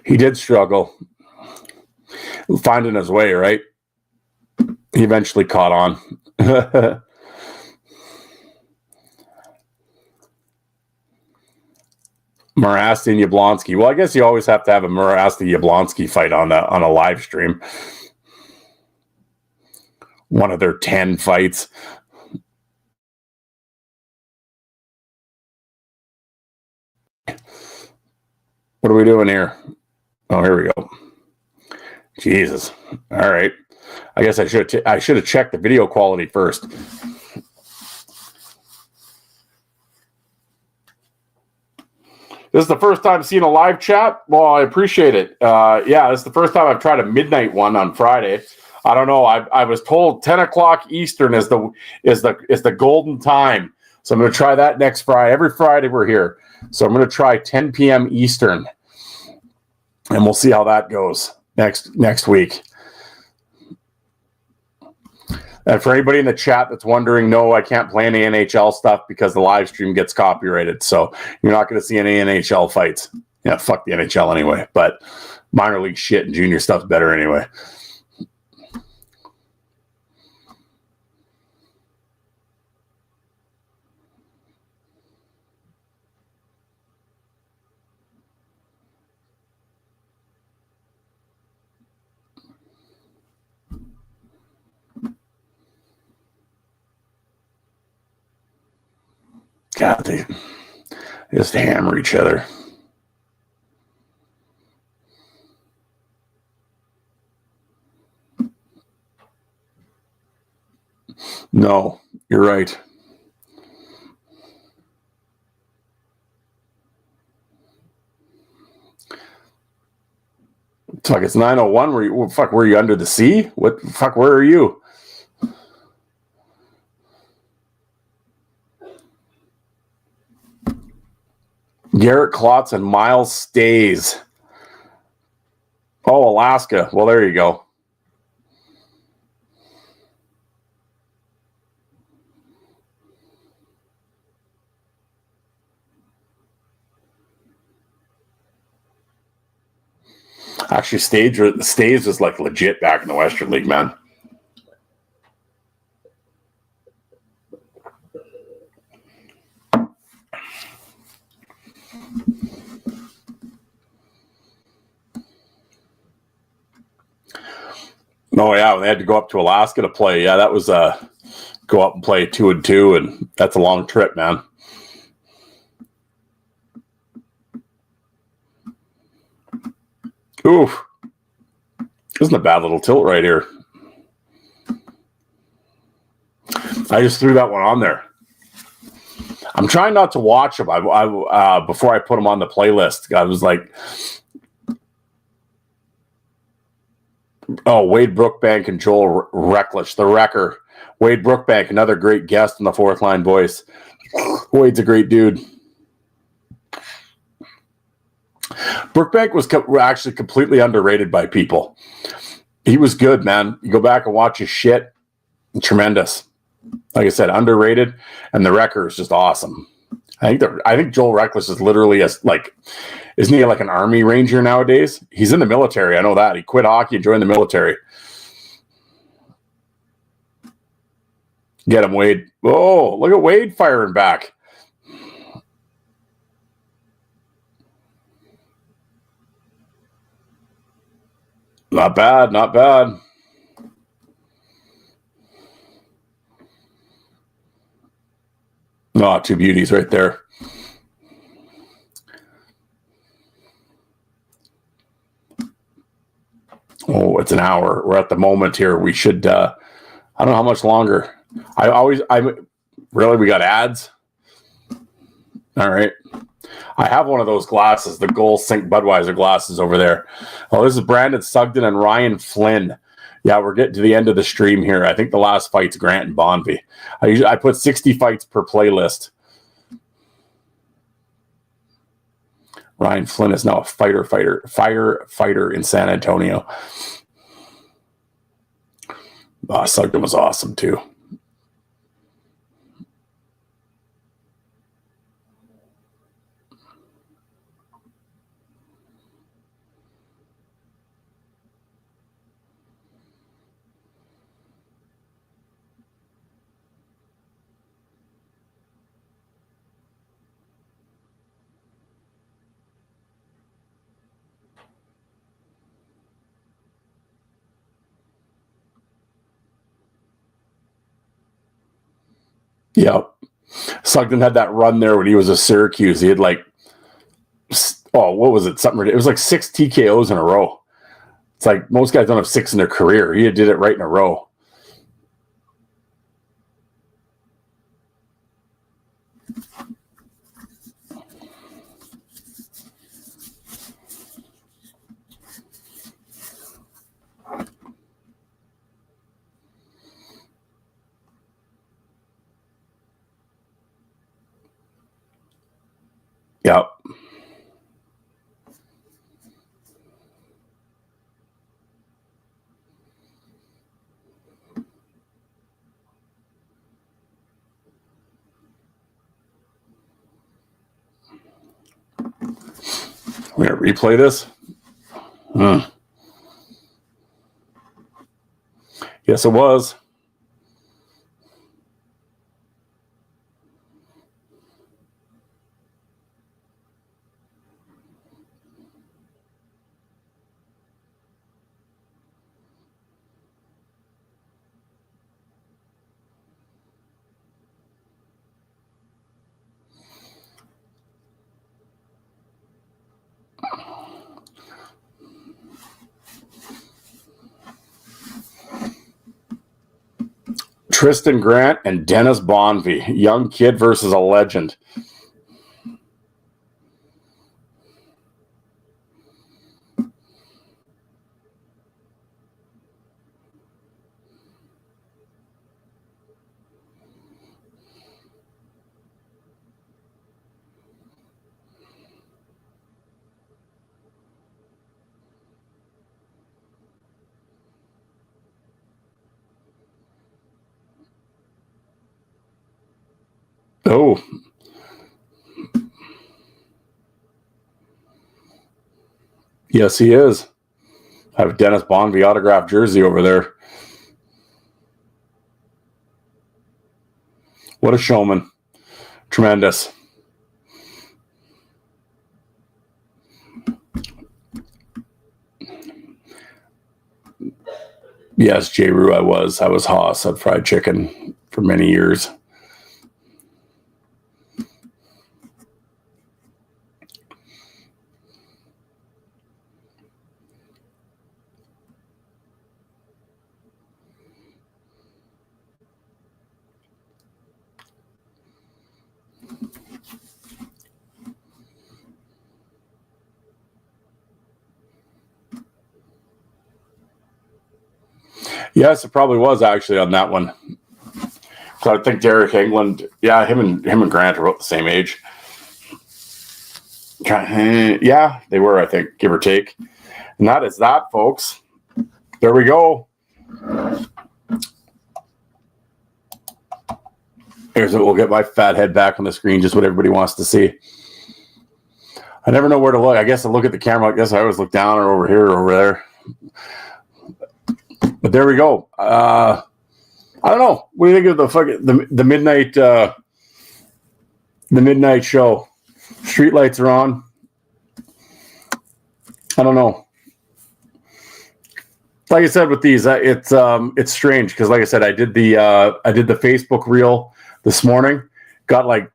He did struggle finding his way, right? He eventually caught on. Morasti and Yablonsky. Well, I guess you always have to have a Morasti-Yablonsky fight on a live stream. One of their 10 fights. What are we doing here? Oh, here we go. Jesus. All right. I guess I should have checked the video quality first. This is the first time seeing a live chat. Well, I appreciate it. Yeah, this is the first time I've tried a midnight one on Friday. I don't know. I was told 10 o'clock Eastern is the golden time. So I'm going to try that next Friday. Every Friday we're here. So I'm going to try 10 p.m. Eastern. And we'll see how that goes next week. And for anybody in the chat that's wondering, no, I can't play any NHL stuff because the live stream gets copyrighted. So you're not going to see any NHL fights. Yeah, fuck the NHL anyway. But minor league shit and junior stuff's better anyway. God, they just hammer each other. No, you're right. Fuck, it's 9:01. Were you under the sea? What fuck? Where are you? Garrett Klotz and Miles Stays. Oh, Alaska. Well, there you go. Actually, Staves was like legit back in the Western League, man. Oh yeah, when they had to go up to Alaska to play. Yeah, that was go up and play 2-2, and that's a long trip, man. Oof. Isn't a bad little tilt right here. I just threw that one on there. I'm trying not to watch them. I before I put them on the playlist, I was like, oh, Wade Brookbank and Joel Recklish, the Wrecker. Wade Brookbank, another great guest in the Fourth Line Voice. Wade's a great dude. Brookbank was actually completely underrated by people. He was good, man. You go back and watch his shit. Tremendous. Like I said, underrated, and the Wrecker is just awesome. I think Joel Recklish is literally isn't he like an Army Ranger nowadays? He's in the military. I know that. He quit hockey and joined the military. Get him, Wade. Oh, look at Wade firing back. Not bad, not bad. Oh, two beauties right there. Oh, it's an hour. We're at the moment here. We should, I don't know how much longer. We got ads. All right. I have one of those glasses, the Gold Sink Budweiser glasses over there. Oh, this is Brandon Sugden and Ryan Flynn. Yeah, we're getting to the end of the stream here. I think the last fight's Grant and Bonvie. I put 60 fights per playlist. Ryan Flynn is now a firefighter in San Antonio. Sugden was awesome too. Yep. Sugden had that run there when he was at Syracuse. He had what was it? It was like 6 TKOs in a row. It's like most guys don't have 6 in their career. He did it right in a row. Yep. We're going to replay this. Yes, it was. Tristan Grant and Dennis Bonvie. Young kid versus a legend. Oh. Yes, he is. I have Dennis Bonvie autographed jersey over there. What a showman. Tremendous. Yes, J. Rue, I was Haas at Fried Chicken for many years. Yes, it probably was actually on that one. So I think Derek England, yeah, him and Grant are about the same age. Yeah, they were, I think, give or take. And that is that, folks. There we go. Here's what we'll get my fat head back on the screen, just what everybody wants to see. I never know where to look. I guess I look at the camera. I guess I always look down or over here or over there. But there we go. I don't know. What do you think of the midnight show? Streetlights are on. I don't know. Like I said with these, it's strange because, like I said, I did the Facebook reel this morning. Got like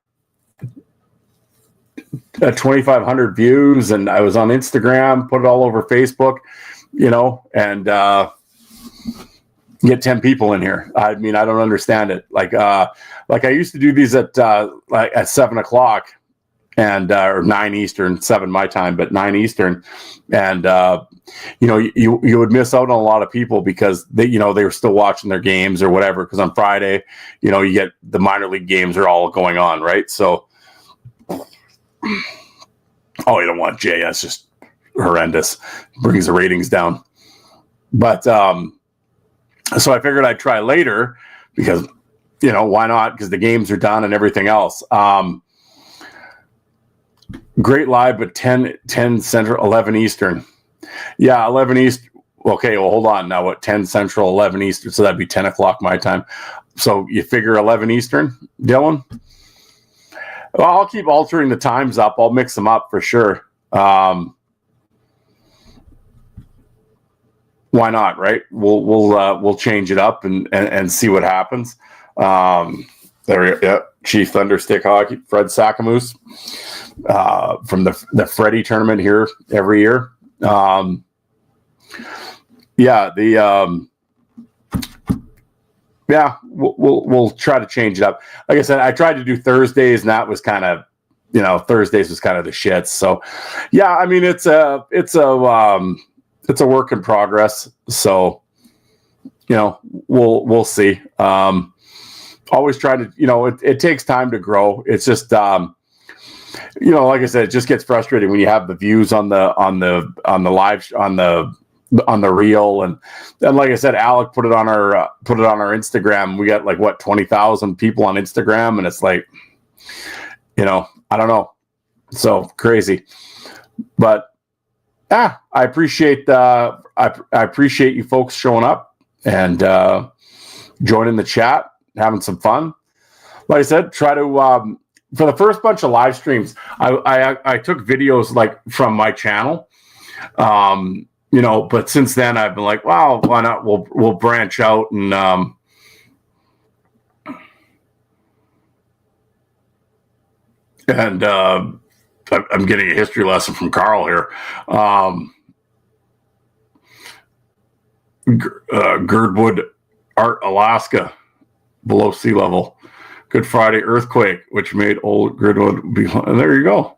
2,500 views, and I was on Instagram, put it all over Facebook, and get 10 people in here. I mean, I don't understand it. Like I used to do these at 7:00 and or 9 Eastern, 7 my time, but 9 Eastern, and you would miss out on a lot of people because they were still watching their games or whatever. Because on Friday, you get the minor league games are all going on, right? So, you don't want Jay. That's just horrendous. Brings the ratings down. But so I figured I'd try later because, why not? Because the games are done and everything else. Great live, but 10 Central, 11 Eastern. Yeah, 11 East. Okay, well, hold on. Now, what, 10 Central, 11 Eastern? So that'd be 10 o'clock my time. So you figure 11 Eastern, Dylan? Well, I'll keep altering the times up. I'll mix them up for sure. Why not, right? We'll change it up and see what happens. Chief Thunderstick Hockey, Fred Sakamoose, from the Freddie tournament here every year. We'll try to change it up. Like I said, I tried to do Thursdays, and that was kind of, Thursdays was kind of the shits. So, yeah, I mean, it's a work in progress. So, we'll see. Always try to, it takes time to grow. It's just, like I said, it just gets frustrating when you have the views on the live, on the reel. And like I said, Alec put it on our Instagram. We got 20,000 people on Instagram. And it's like, I don't know. So crazy, but I appreciate, I appreciate you folks showing up and, joining the chat, having some fun. Like I said, try to, for the first bunch of live streams, I took videos from my channel, but since then I've been like, wow, why not? We'll branch out and, I'm getting a history lesson from Carl here. Girdwood, Art, Alaska, below sea level. Good Friday earthquake, which made old Girdwood be. There you go.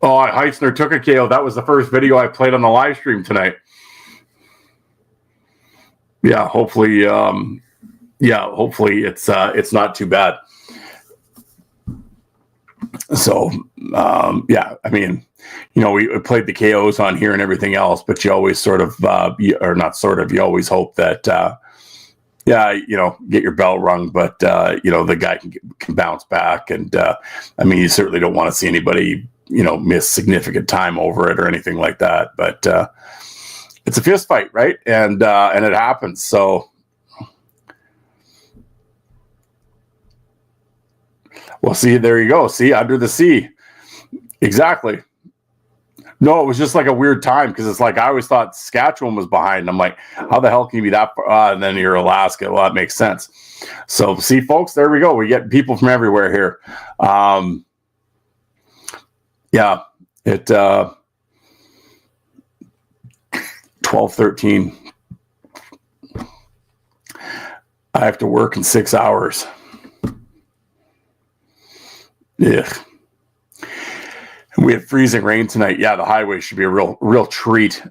Oh, Heitzner took a KO. That was the first video I played on the live stream tonight. Yeah, hopefully, hopefully it's not too bad. So, I mean, we played the KOs on here and everything else, but you always sort of, you always hope that, get your bell rung, but, the guy can bounce back. And, I mean, you certainly don't want to see anybody, miss significant time over it or anything like that. But, it's a fist fight, right? And it happens. So, well, see, there you go. See, under the sea. Exactly. No, it was just like a weird time because it's like I always thought Saskatchewan was behind. I'm like, how the hell can you be that far? And then you're Alaska. Well, that makes sense. So, see, folks, there we go. We get people from everywhere here. Yeah, it 12:13. I have to work in 6 hours. Yeah. We had freezing rain tonight. Yeah, the highway should be a real treat.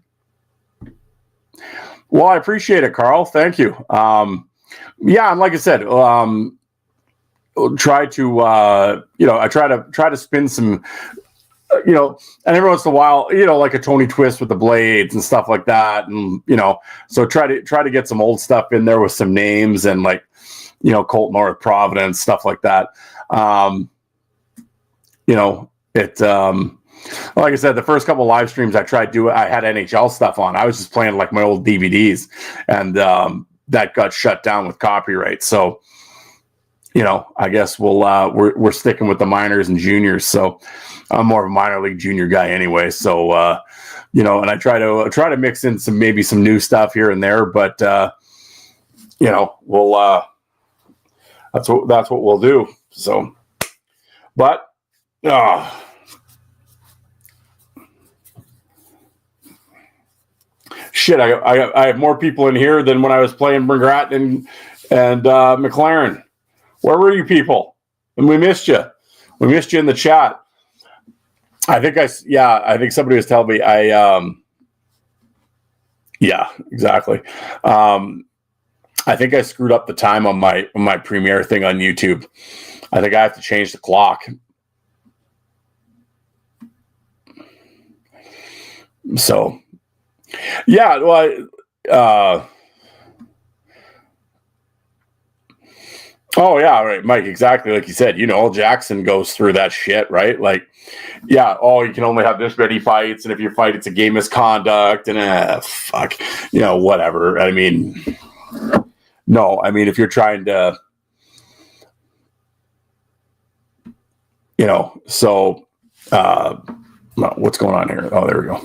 Well, I appreciate it, Carl. Thank you. Yeah, and like I said, try to I try to spin some, and every once in a while, like a Tony Twist with the blades and stuff like that, and so try to get some old stuff in there with some names and like, Colt North, Providence, stuff like that. Like I said, the first couple of live streams I tried I had NHL stuff on. I was just playing like my old DVDs, and that got shut down with copyright. So, I guess we're sticking with the minors and juniors. So I'm more of a minor league junior guy anyway. So, and I try to mix in some new stuff here and there, but we'll that's what we'll do. So, but shit, I have more people in here than when I was playing McGrath and McLaren. Where were you people? And we missed you. We missed you in the chat. I think somebody was telling me yeah, exactly. I think I screwed up the time on my premiere thing on YouTube. I think I have to change the clock. So, yeah, well, oh yeah, right, Mike, exactly like you said. Jackson goes through that shit, right? Like, yeah, you can only have this many fights, and if you fight, it's a game misconduct, and fuck, whatever. I mean, no, I mean if you're trying to, so, what's going on here? Oh, there we go.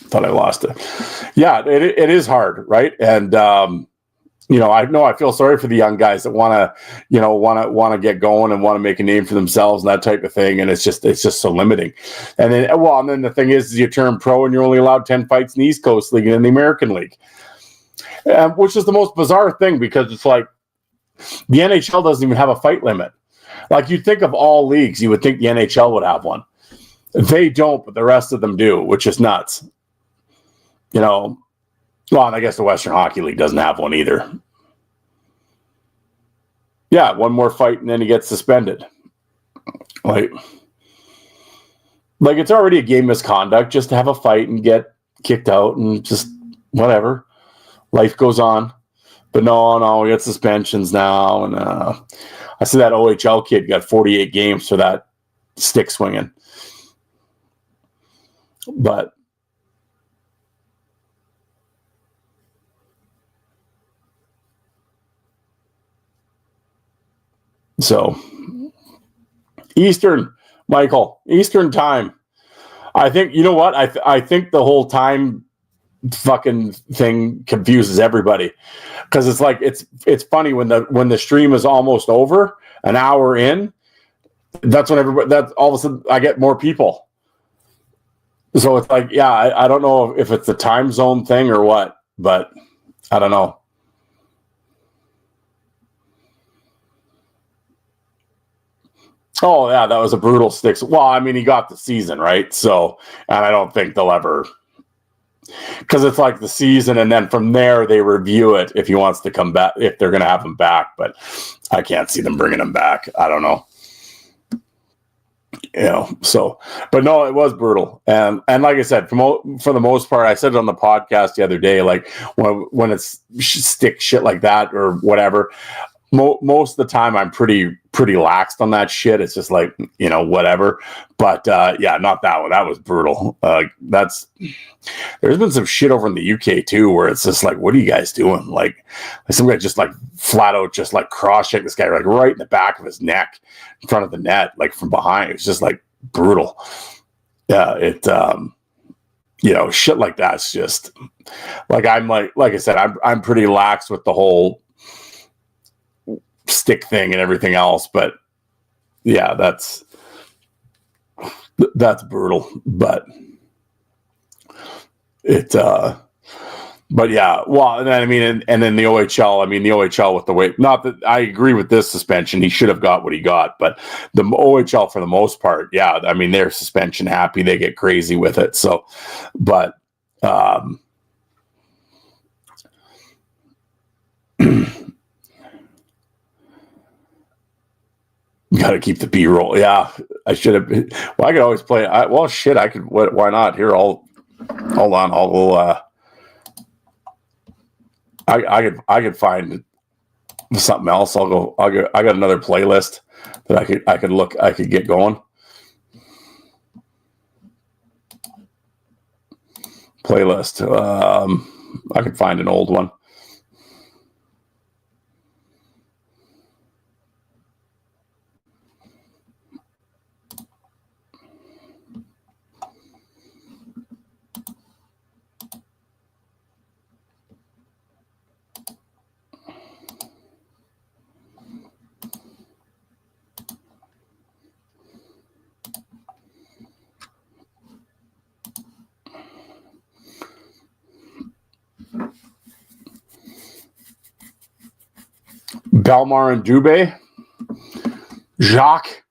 Thought I lost it. Yeah, it is hard, right? And I feel sorry for the young guys that want to get going and want to make a name for themselves and that type of thing. And it's just so limiting. And then the thing is you turn pro and you're only allowed 10 fights in the East Coast League and in the American League, which is the most bizarre thing because it's like the NHL doesn't even have a fight limit. Like you'd think of all leagues, you would think the NHL would have one. They don't, but the rest of them do, which is nuts. Well, and I guess the Western Hockey League doesn't have one either. Yeah, one more fight and then he gets suspended. Like it's already a game misconduct just to have a fight and get kicked out and just whatever. Life goes on. But no, we got suspensions now. And I see that OHL kid got 48 games for that stick swinging. But so Eastern time. I think, you know what? I think the whole time fucking thing confuses everybody because it's like it's funny when the stream is almost over, an hour in, that's when that's all of a sudden I get more people. So it's like, yeah, I don't know if it's the time zone thing or what, but I don't know. Oh, yeah, that was a brutal stick. Well, I mean, he got the season, right? So, and I don't think they'll ever, because it's like the season, and then from there they review it if he wants to come back, if they're going to have him back. But I can't see them bringing him back. I don't know. So, but no, it was brutal. And like I said, for the most part, I said it on the podcast the other day, like when it's stick shit like that or whatever, most of the time I'm pretty laxed on that shit. It's just like, whatever. But yeah, not that one. That was brutal. There's been some shit over in the UK too, where it's just like, what are you guys doing? Like some guy just like flat out just like cross check this guy like right in the back of his neck in front of the net, like from behind. It's just like brutal. Yeah, shit like that's just like like I said, I'm pretty lax with the whole stick thing and everything else, but yeah, that's brutal. But but yeah, well, and then I mean, and then the OHL. I mean, the OHL with the way. Not that I agree with this suspension; he should have got what he got. But the OHL, for the most part, yeah, I mean, they're suspension happy. They get crazy with it. So, but got to keep the B-roll. Yeah, I should have. Well, I could always play. Well, shit, I could. Why not? Here, hold on. I could find something else. I got another playlist that I could get going. Playlist. I could find an old one. Belmar and Dubé. Jacques.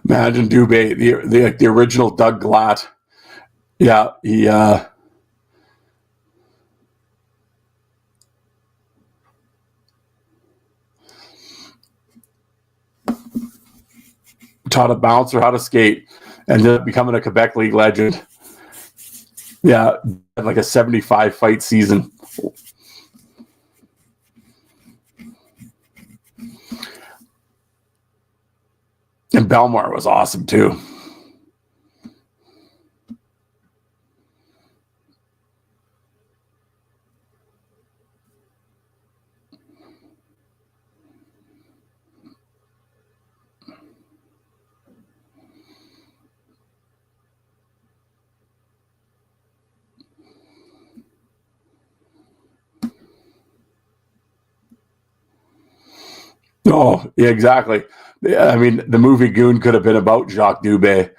Imagine Dubé, the original Doug Glatt. Yeah, he taught a bouncer how to skate, ended up becoming a Quebec League legend. Yeah, like a 75 fight season. And Belmar was awesome too. Oh, yeah, exactly. Yeah, I mean, the movie Goon could have been about Jacques Dubé.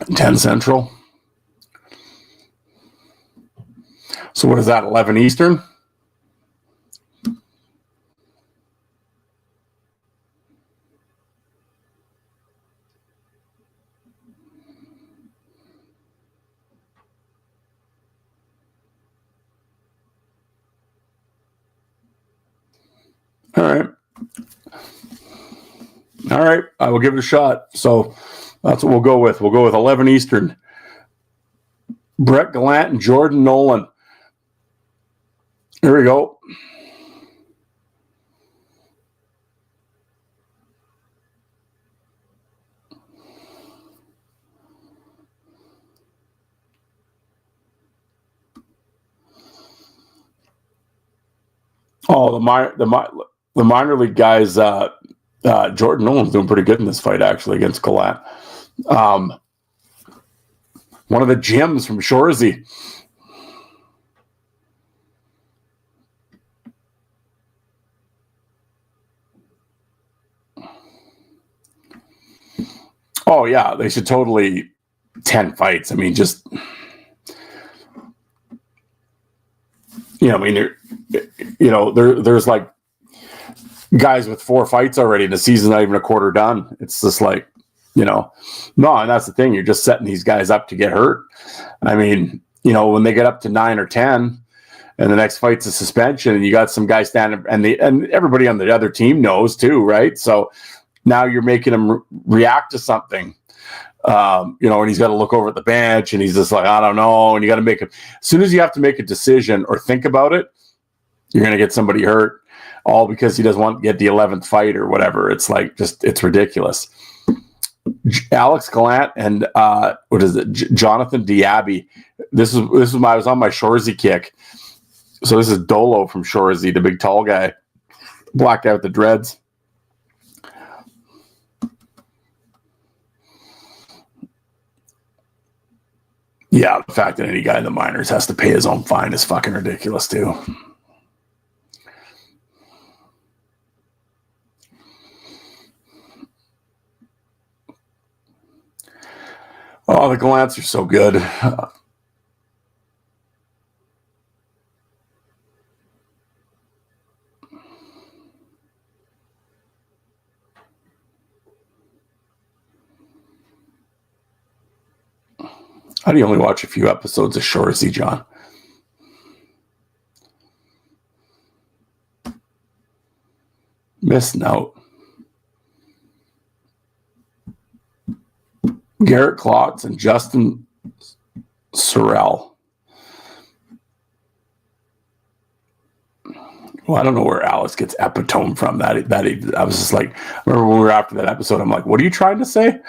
$10 Central. So what is that, 11 Eastern? All right. I will give it a shot. So that's what we'll go with. We'll go with 11 Eastern. Brett Gallant and Jordan Nolan. Here we go. Oh, the minor league guys. Jordan Nolan's doing pretty good in this fight, actually, against Gallant. One of the gems from Shoresy. Oh, yeah, they should totally 10 fights. I mean, just, I mean, there's like, guys with 4 fights already, and the season's not even a quarter done. It's just like, no, and that's the thing. You're just setting these guys up to get hurt. I mean, when they get up to 9 or 10, and the next fight's a suspension, and you got some guys standing, and everybody on the other team knows too, right? So now you're making them react to something. And he's got to look over at the bench, and he's just like, I don't know. And you got to as soon as you have to make a decision or think about it, you're going to get somebody hurt, all because he doesn't want to get the 11th fight or whatever. It's like, it's ridiculous. Alex Gallant and Jonathan Diaby. This is I was on my Shorzy kick. So this is Dolo from Shorzy, the big tall guy, black guy with the dreads. Yeah, the fact that any guy in the minors has to pay his own fine is fucking ridiculous too. Oh, the Gallants are so good. How do you only watch a few episodes of Shorzy, John? Missing out. Garrett Klotz and Justin Sorrell. Well, I don't know where Alex gets epitome from. That I was just like, I remember when we were after that episode, I'm like, what are you trying to say?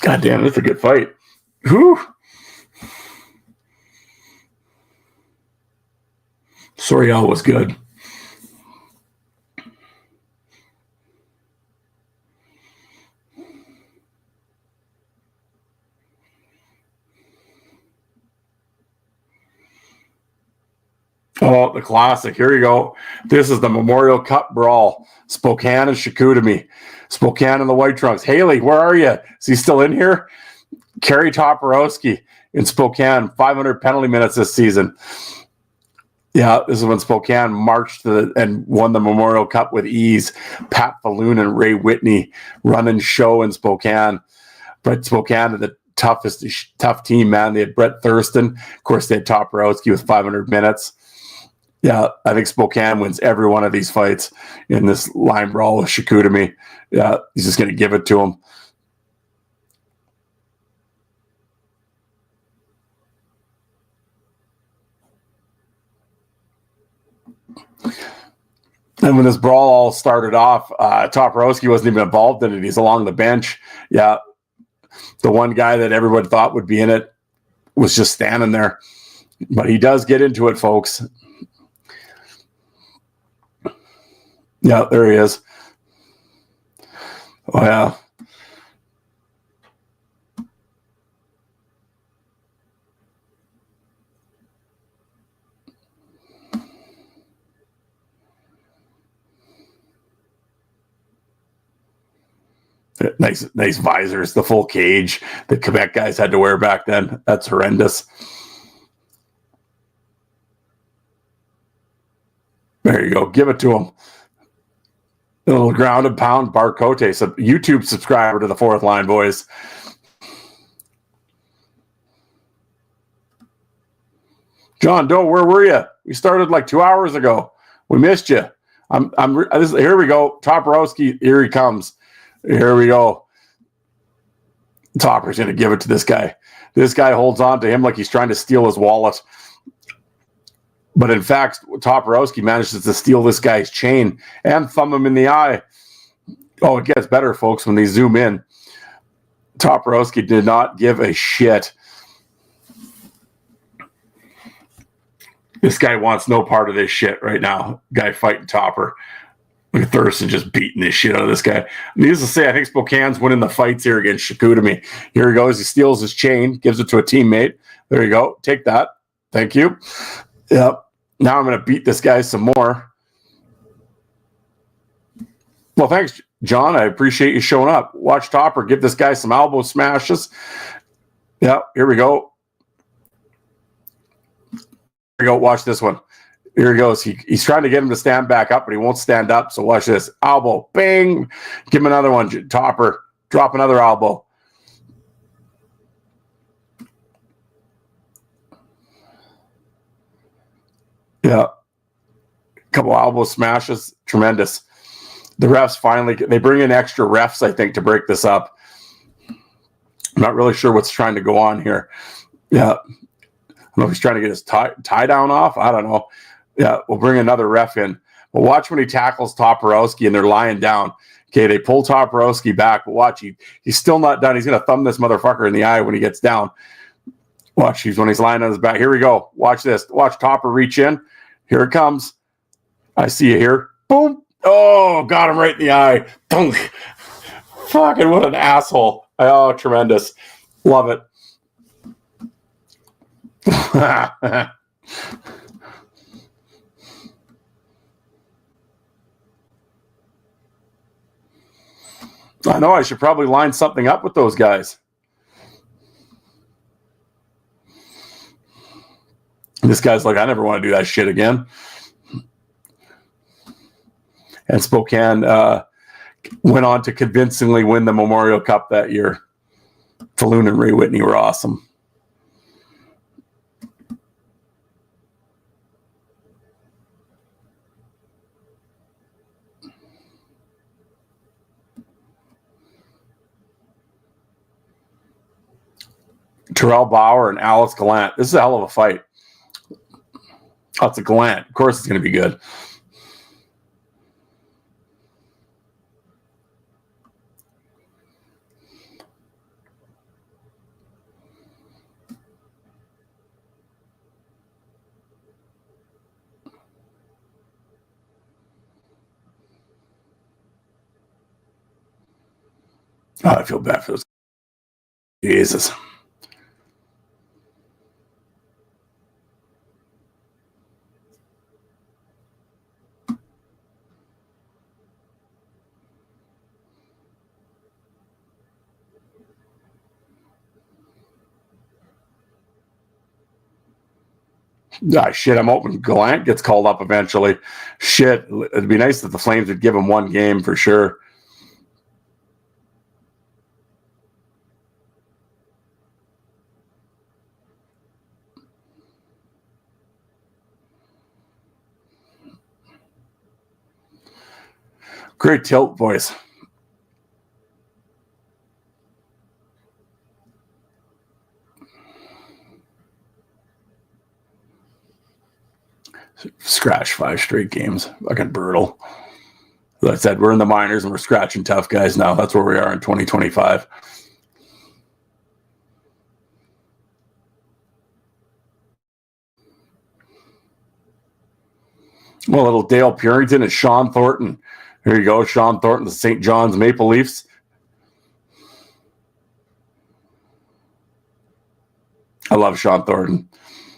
God damn, that's a good fight. Whew. Sorial was good. Oh, the classic. Here you go. This is the Memorial Cup brawl. Spokane and Chicoutimi. Spokane in the white trunks. Haley, where are you? Is he still in here? Kerry Toporowski in Spokane. 500 penalty minutes this season. Yeah, this is when Spokane marched and won the Memorial Cup with ease. Pat Falloon and Ray Whitney running show in Spokane. But Spokane had the tough team, man. They had Brett Thurston. Of course, they had Toporowski with 500 minutes. Yeah, I think Spokane wins every one of these fights in this line brawl with Chicoutimi. Yeah, he's just going to give it to him. And when this brawl all started off, Toporowski wasn't even involved in it. He's along the bench. Yeah, the one guy that everyone thought would be in it was just standing there. But he does get into it, folks. Yeah, there he is. Oh, yeah. Nice visors, the full cage that Quebec guys had to wear back then. That's horrendous. There you go. Give it to him. A little ground and pound Barcote, so YouTube subscriber to the fourth line, boys. John Doe, where were you? We started like 2 hours ago. We missed you. Here we go. Toporowski, here he comes. Here we go. Topper's going to give it to this guy. This guy holds on to him like he's trying to steal his wallet. But in fact, Toporowski manages to steal this guy's chain and thumb him in the eye. Oh, it gets better, folks, when they zoom in. Toporowski did not give a shit. This guy wants no part of this shit right now. Guy fighting Topper. Look at Thurston just beating this shit out of this guy. Needless to say, I think Spokane's winning the fights here against Chicoutimi. Here he goes. He steals his chain, gives it to a teammate. There you go. Take that. Thank you. Yep. Now I'm going to beat this guy some more. Well, thanks, John. I appreciate you showing up. Watch Topper give this guy some elbow smashes. Yep. Here we go. Here we go. Watch this one. Here he goes. He's trying to get him to stand back up, but he won't stand up. So watch this. Elbow. Bang. Give him another one. Topper. Drop another elbow. Yeah. A couple elbow smashes. Tremendous. The refs finally, they bring in extra refs, I think, to break this up. I'm not really sure what's trying to go on here. Yeah. I don't know if he's trying to get his tie down off. I don't know. Yeah, we'll bring another ref in. But watch when he tackles Toporowski and they're lying down. Okay, they pull Toporowski back, but watch, he's still not done. He's going to thumb this motherfucker in the eye when he gets down. Watch, when he's lying on his back. Here we go. Watch this. Watch Topper reach in. Here it comes. I see you here. Boom. Oh, got him right in the eye. Dunk. Fucking what an asshole. Oh, tremendous. Love it. I know I should probably line something up with those guys. This guy's like, I never want to do that shit again. And Spokane went on to convincingly win the Memorial Cup that year. Falloon and Ray Whitney were awesome. Terrell Bauer and Alex Gallant. This is a hell of a fight. Oh, it's a Gallant. Of course it's going to be good. Oh, I feel bad for those. Jesus. Ah, shit, I'm hoping Gallant gets called up eventually. Shit, it'd be nice if the Flames would give him one game for sure. Great tilt voice. Scratch 5 straight games. Fucking brutal. Like I said, we're in the minors and we're scratching tough guys now. That's where we are in 2025. Well, little Dale Purington and Sean Thornton. Here you go, Sean Thornton, the St. John's Maple Leafs. I love Sean Thornton.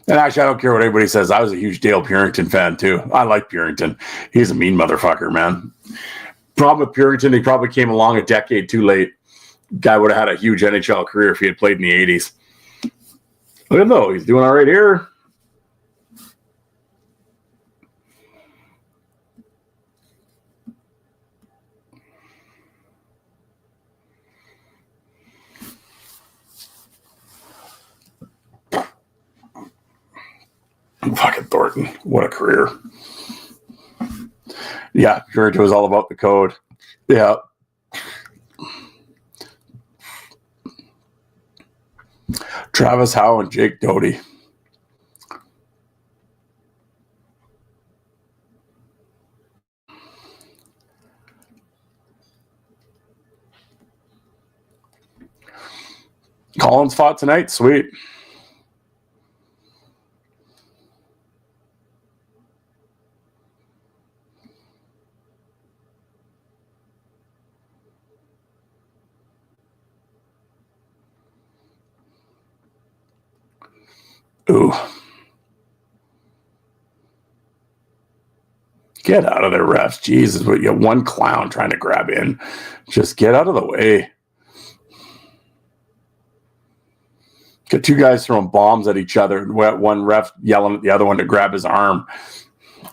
And actually, I don't care what anybody says. I was a huge Dale Purington fan, too. I like Purington. He's a mean motherfucker, man. Problem with Purington, he probably came along a decade too late. Guy would have had a huge NHL career if he had played in the 80s. Look at him, though. He's doing all right here. Fucking Thornton. What a career. Yeah, Purington was all about the code. Yeah. Travis Howe and Jake Doty. Collins fought tonight. Sweet. Ooh. Get out of there, refs. Jesus, you got one clown trying to grab in. Just get out of the way. Got two guys throwing bombs at each other. One ref yelling at the other one to grab his arm.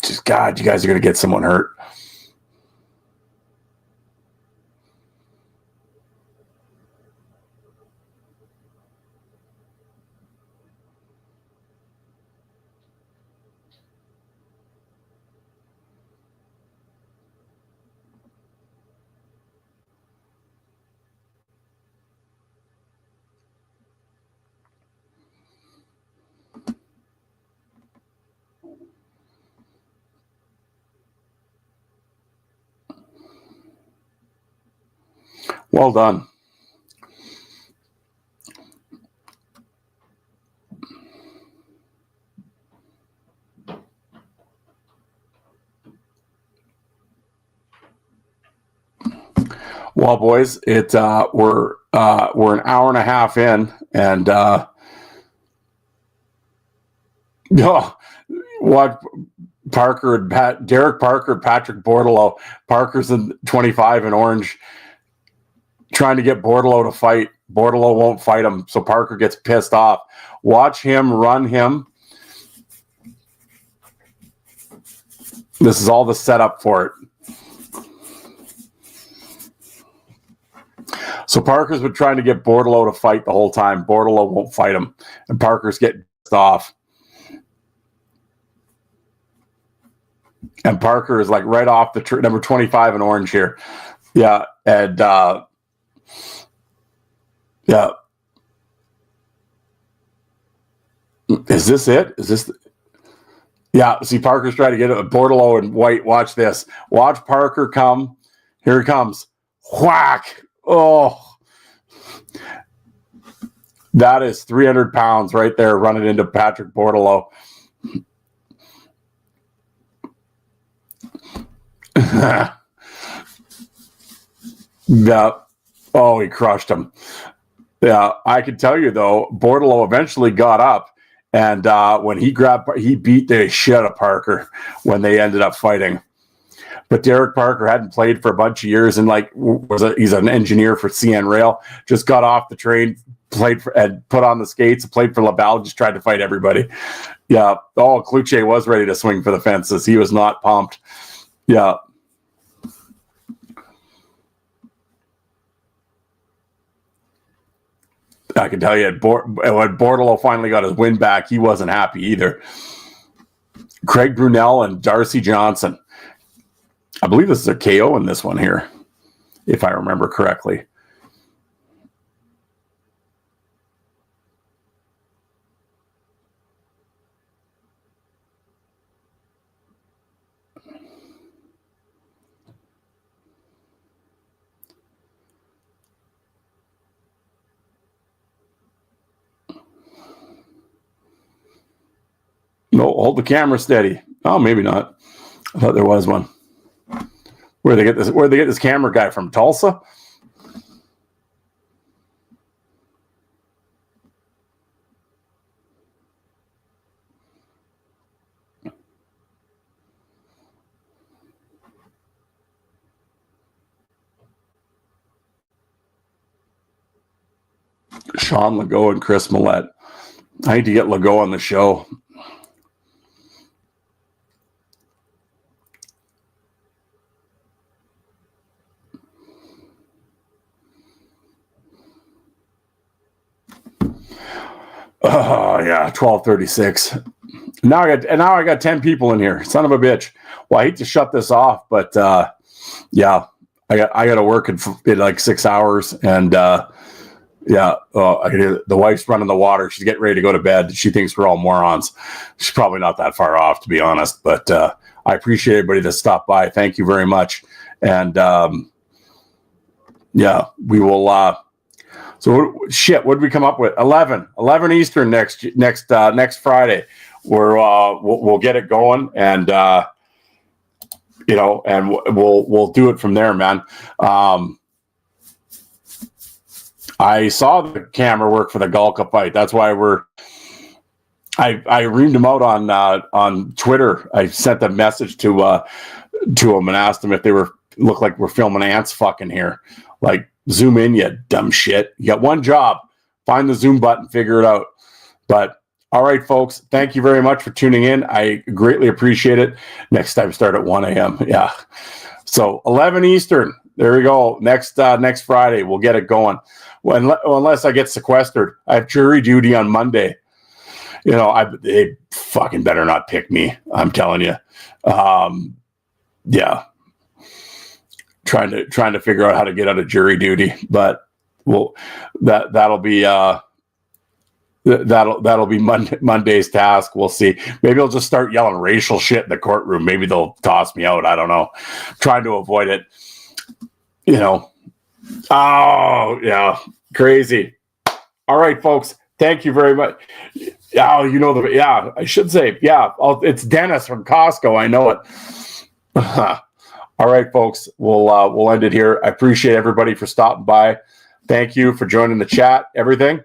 Just, God, you guys are going to get someone hurt. Well done. Well, boys, we're an hour and a half in, and what Parker and Derek Parker, Patrick Bordelot. Parker's in 25 in orange, trying to get Bordelot to fight. Bordelot won't fight him, so Parker gets pissed off. Watch him run him. This is all the setup for it. So Parker's been trying to get Bordelot to fight the whole time. Bordelot won't fight him, and Parker's getting pissed off. And Parker is like right off the number 25 in orange here. Yeah, and yeah. Is this it? Is this? Yeah, see, Parker's trying to get it. Bordelot and white. Watch this. Watch Parker come. Here he comes. Whack. Oh. That is 300 pounds right there running into Patrick Bordelot. Yeah. Oh, he crushed him. Yeah, I can tell you, though, Bordelot eventually got up. And when he beat the shit out of Parker when they ended up fighting. But Derek Parker hadn't played for a bunch of years, and he's an engineer for CN Rail. Just got off the train, and put on the skates, played for Laval, just tried to fight everybody. Yeah. Oh, Kluche was ready to swing for the fences. He was not pumped. Yeah. I can tell you, when Bordelot finally got his win back, he wasn't happy either. Craig Brunel and Darcy Johnson. I believe this is a KO in this one here, if I remember correctly. No, hold the camera steady. Oh, maybe not. I thought there was one. Where they get this camera guy from? Tulsa? Sean Legault and Chris Millette. I need to get Legault on the show. Oh yeah, 12:36. Now I got 10 people in here. Son of a bitch. Well, I hate to shut this off, but yeah, I got to work in like 6 hours, and yeah, I can hear the wife's running the water. She's getting ready to go to bed. She thinks we're all morons. She's probably not that far off, to be honest. But I appreciate everybody that stopped by. Thank you very much. And yeah, we will. So what did we come up with? 11 Eastern next Friday. We'll get it going, and and we'll do it from there, man. I saw the camera work for the Galka fight. That's why I reamed him out on Twitter. I sent a message to to them and asked them if they look like we're filming ants fucking here. Like, zoom in, you dumb shit. You got one job. Find the zoom button, figure it out. But all right, folks, thank you very much for tuning in. I greatly appreciate it. Next time, start at 1 a.m. Yeah. So 11 Eastern. There we go. Next Friday, we'll get it going. Unless I get sequestered. I have jury duty on Monday. They fucking better not pick me. I'm telling you. Yeah. Trying to figure out how to get out of jury duty, but that'll be Monday's task. We'll see. Maybe I'll just start yelling racial shit in the courtroom. Maybe they'll toss me out. I don't know. Trying to avoid it. Oh yeah, crazy. All right, folks. Thank you very much. Oh, I should say, it's Dennis from Costco. I know it. All right, folks, we'll end it here. I appreciate everybody for stopping by. Thank you for joining the chat, everything.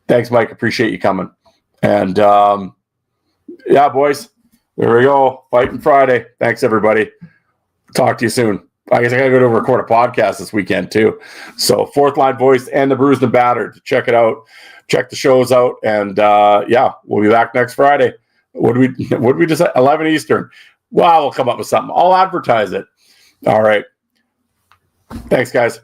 Thanks, Mike. Appreciate you coming. And boys, there we go. Fighting Friday. Thanks, everybody. Talk to you soon. I guess I got to go to record a podcast this weekend, too. So, Fourth Line Voice and the Bruised and Battered. Check it out. Check the shows out. And, we'll be back next Friday. What did we just say? 11 Eastern. Well, we'll come up with something. I'll advertise it. All right. Thanks, guys.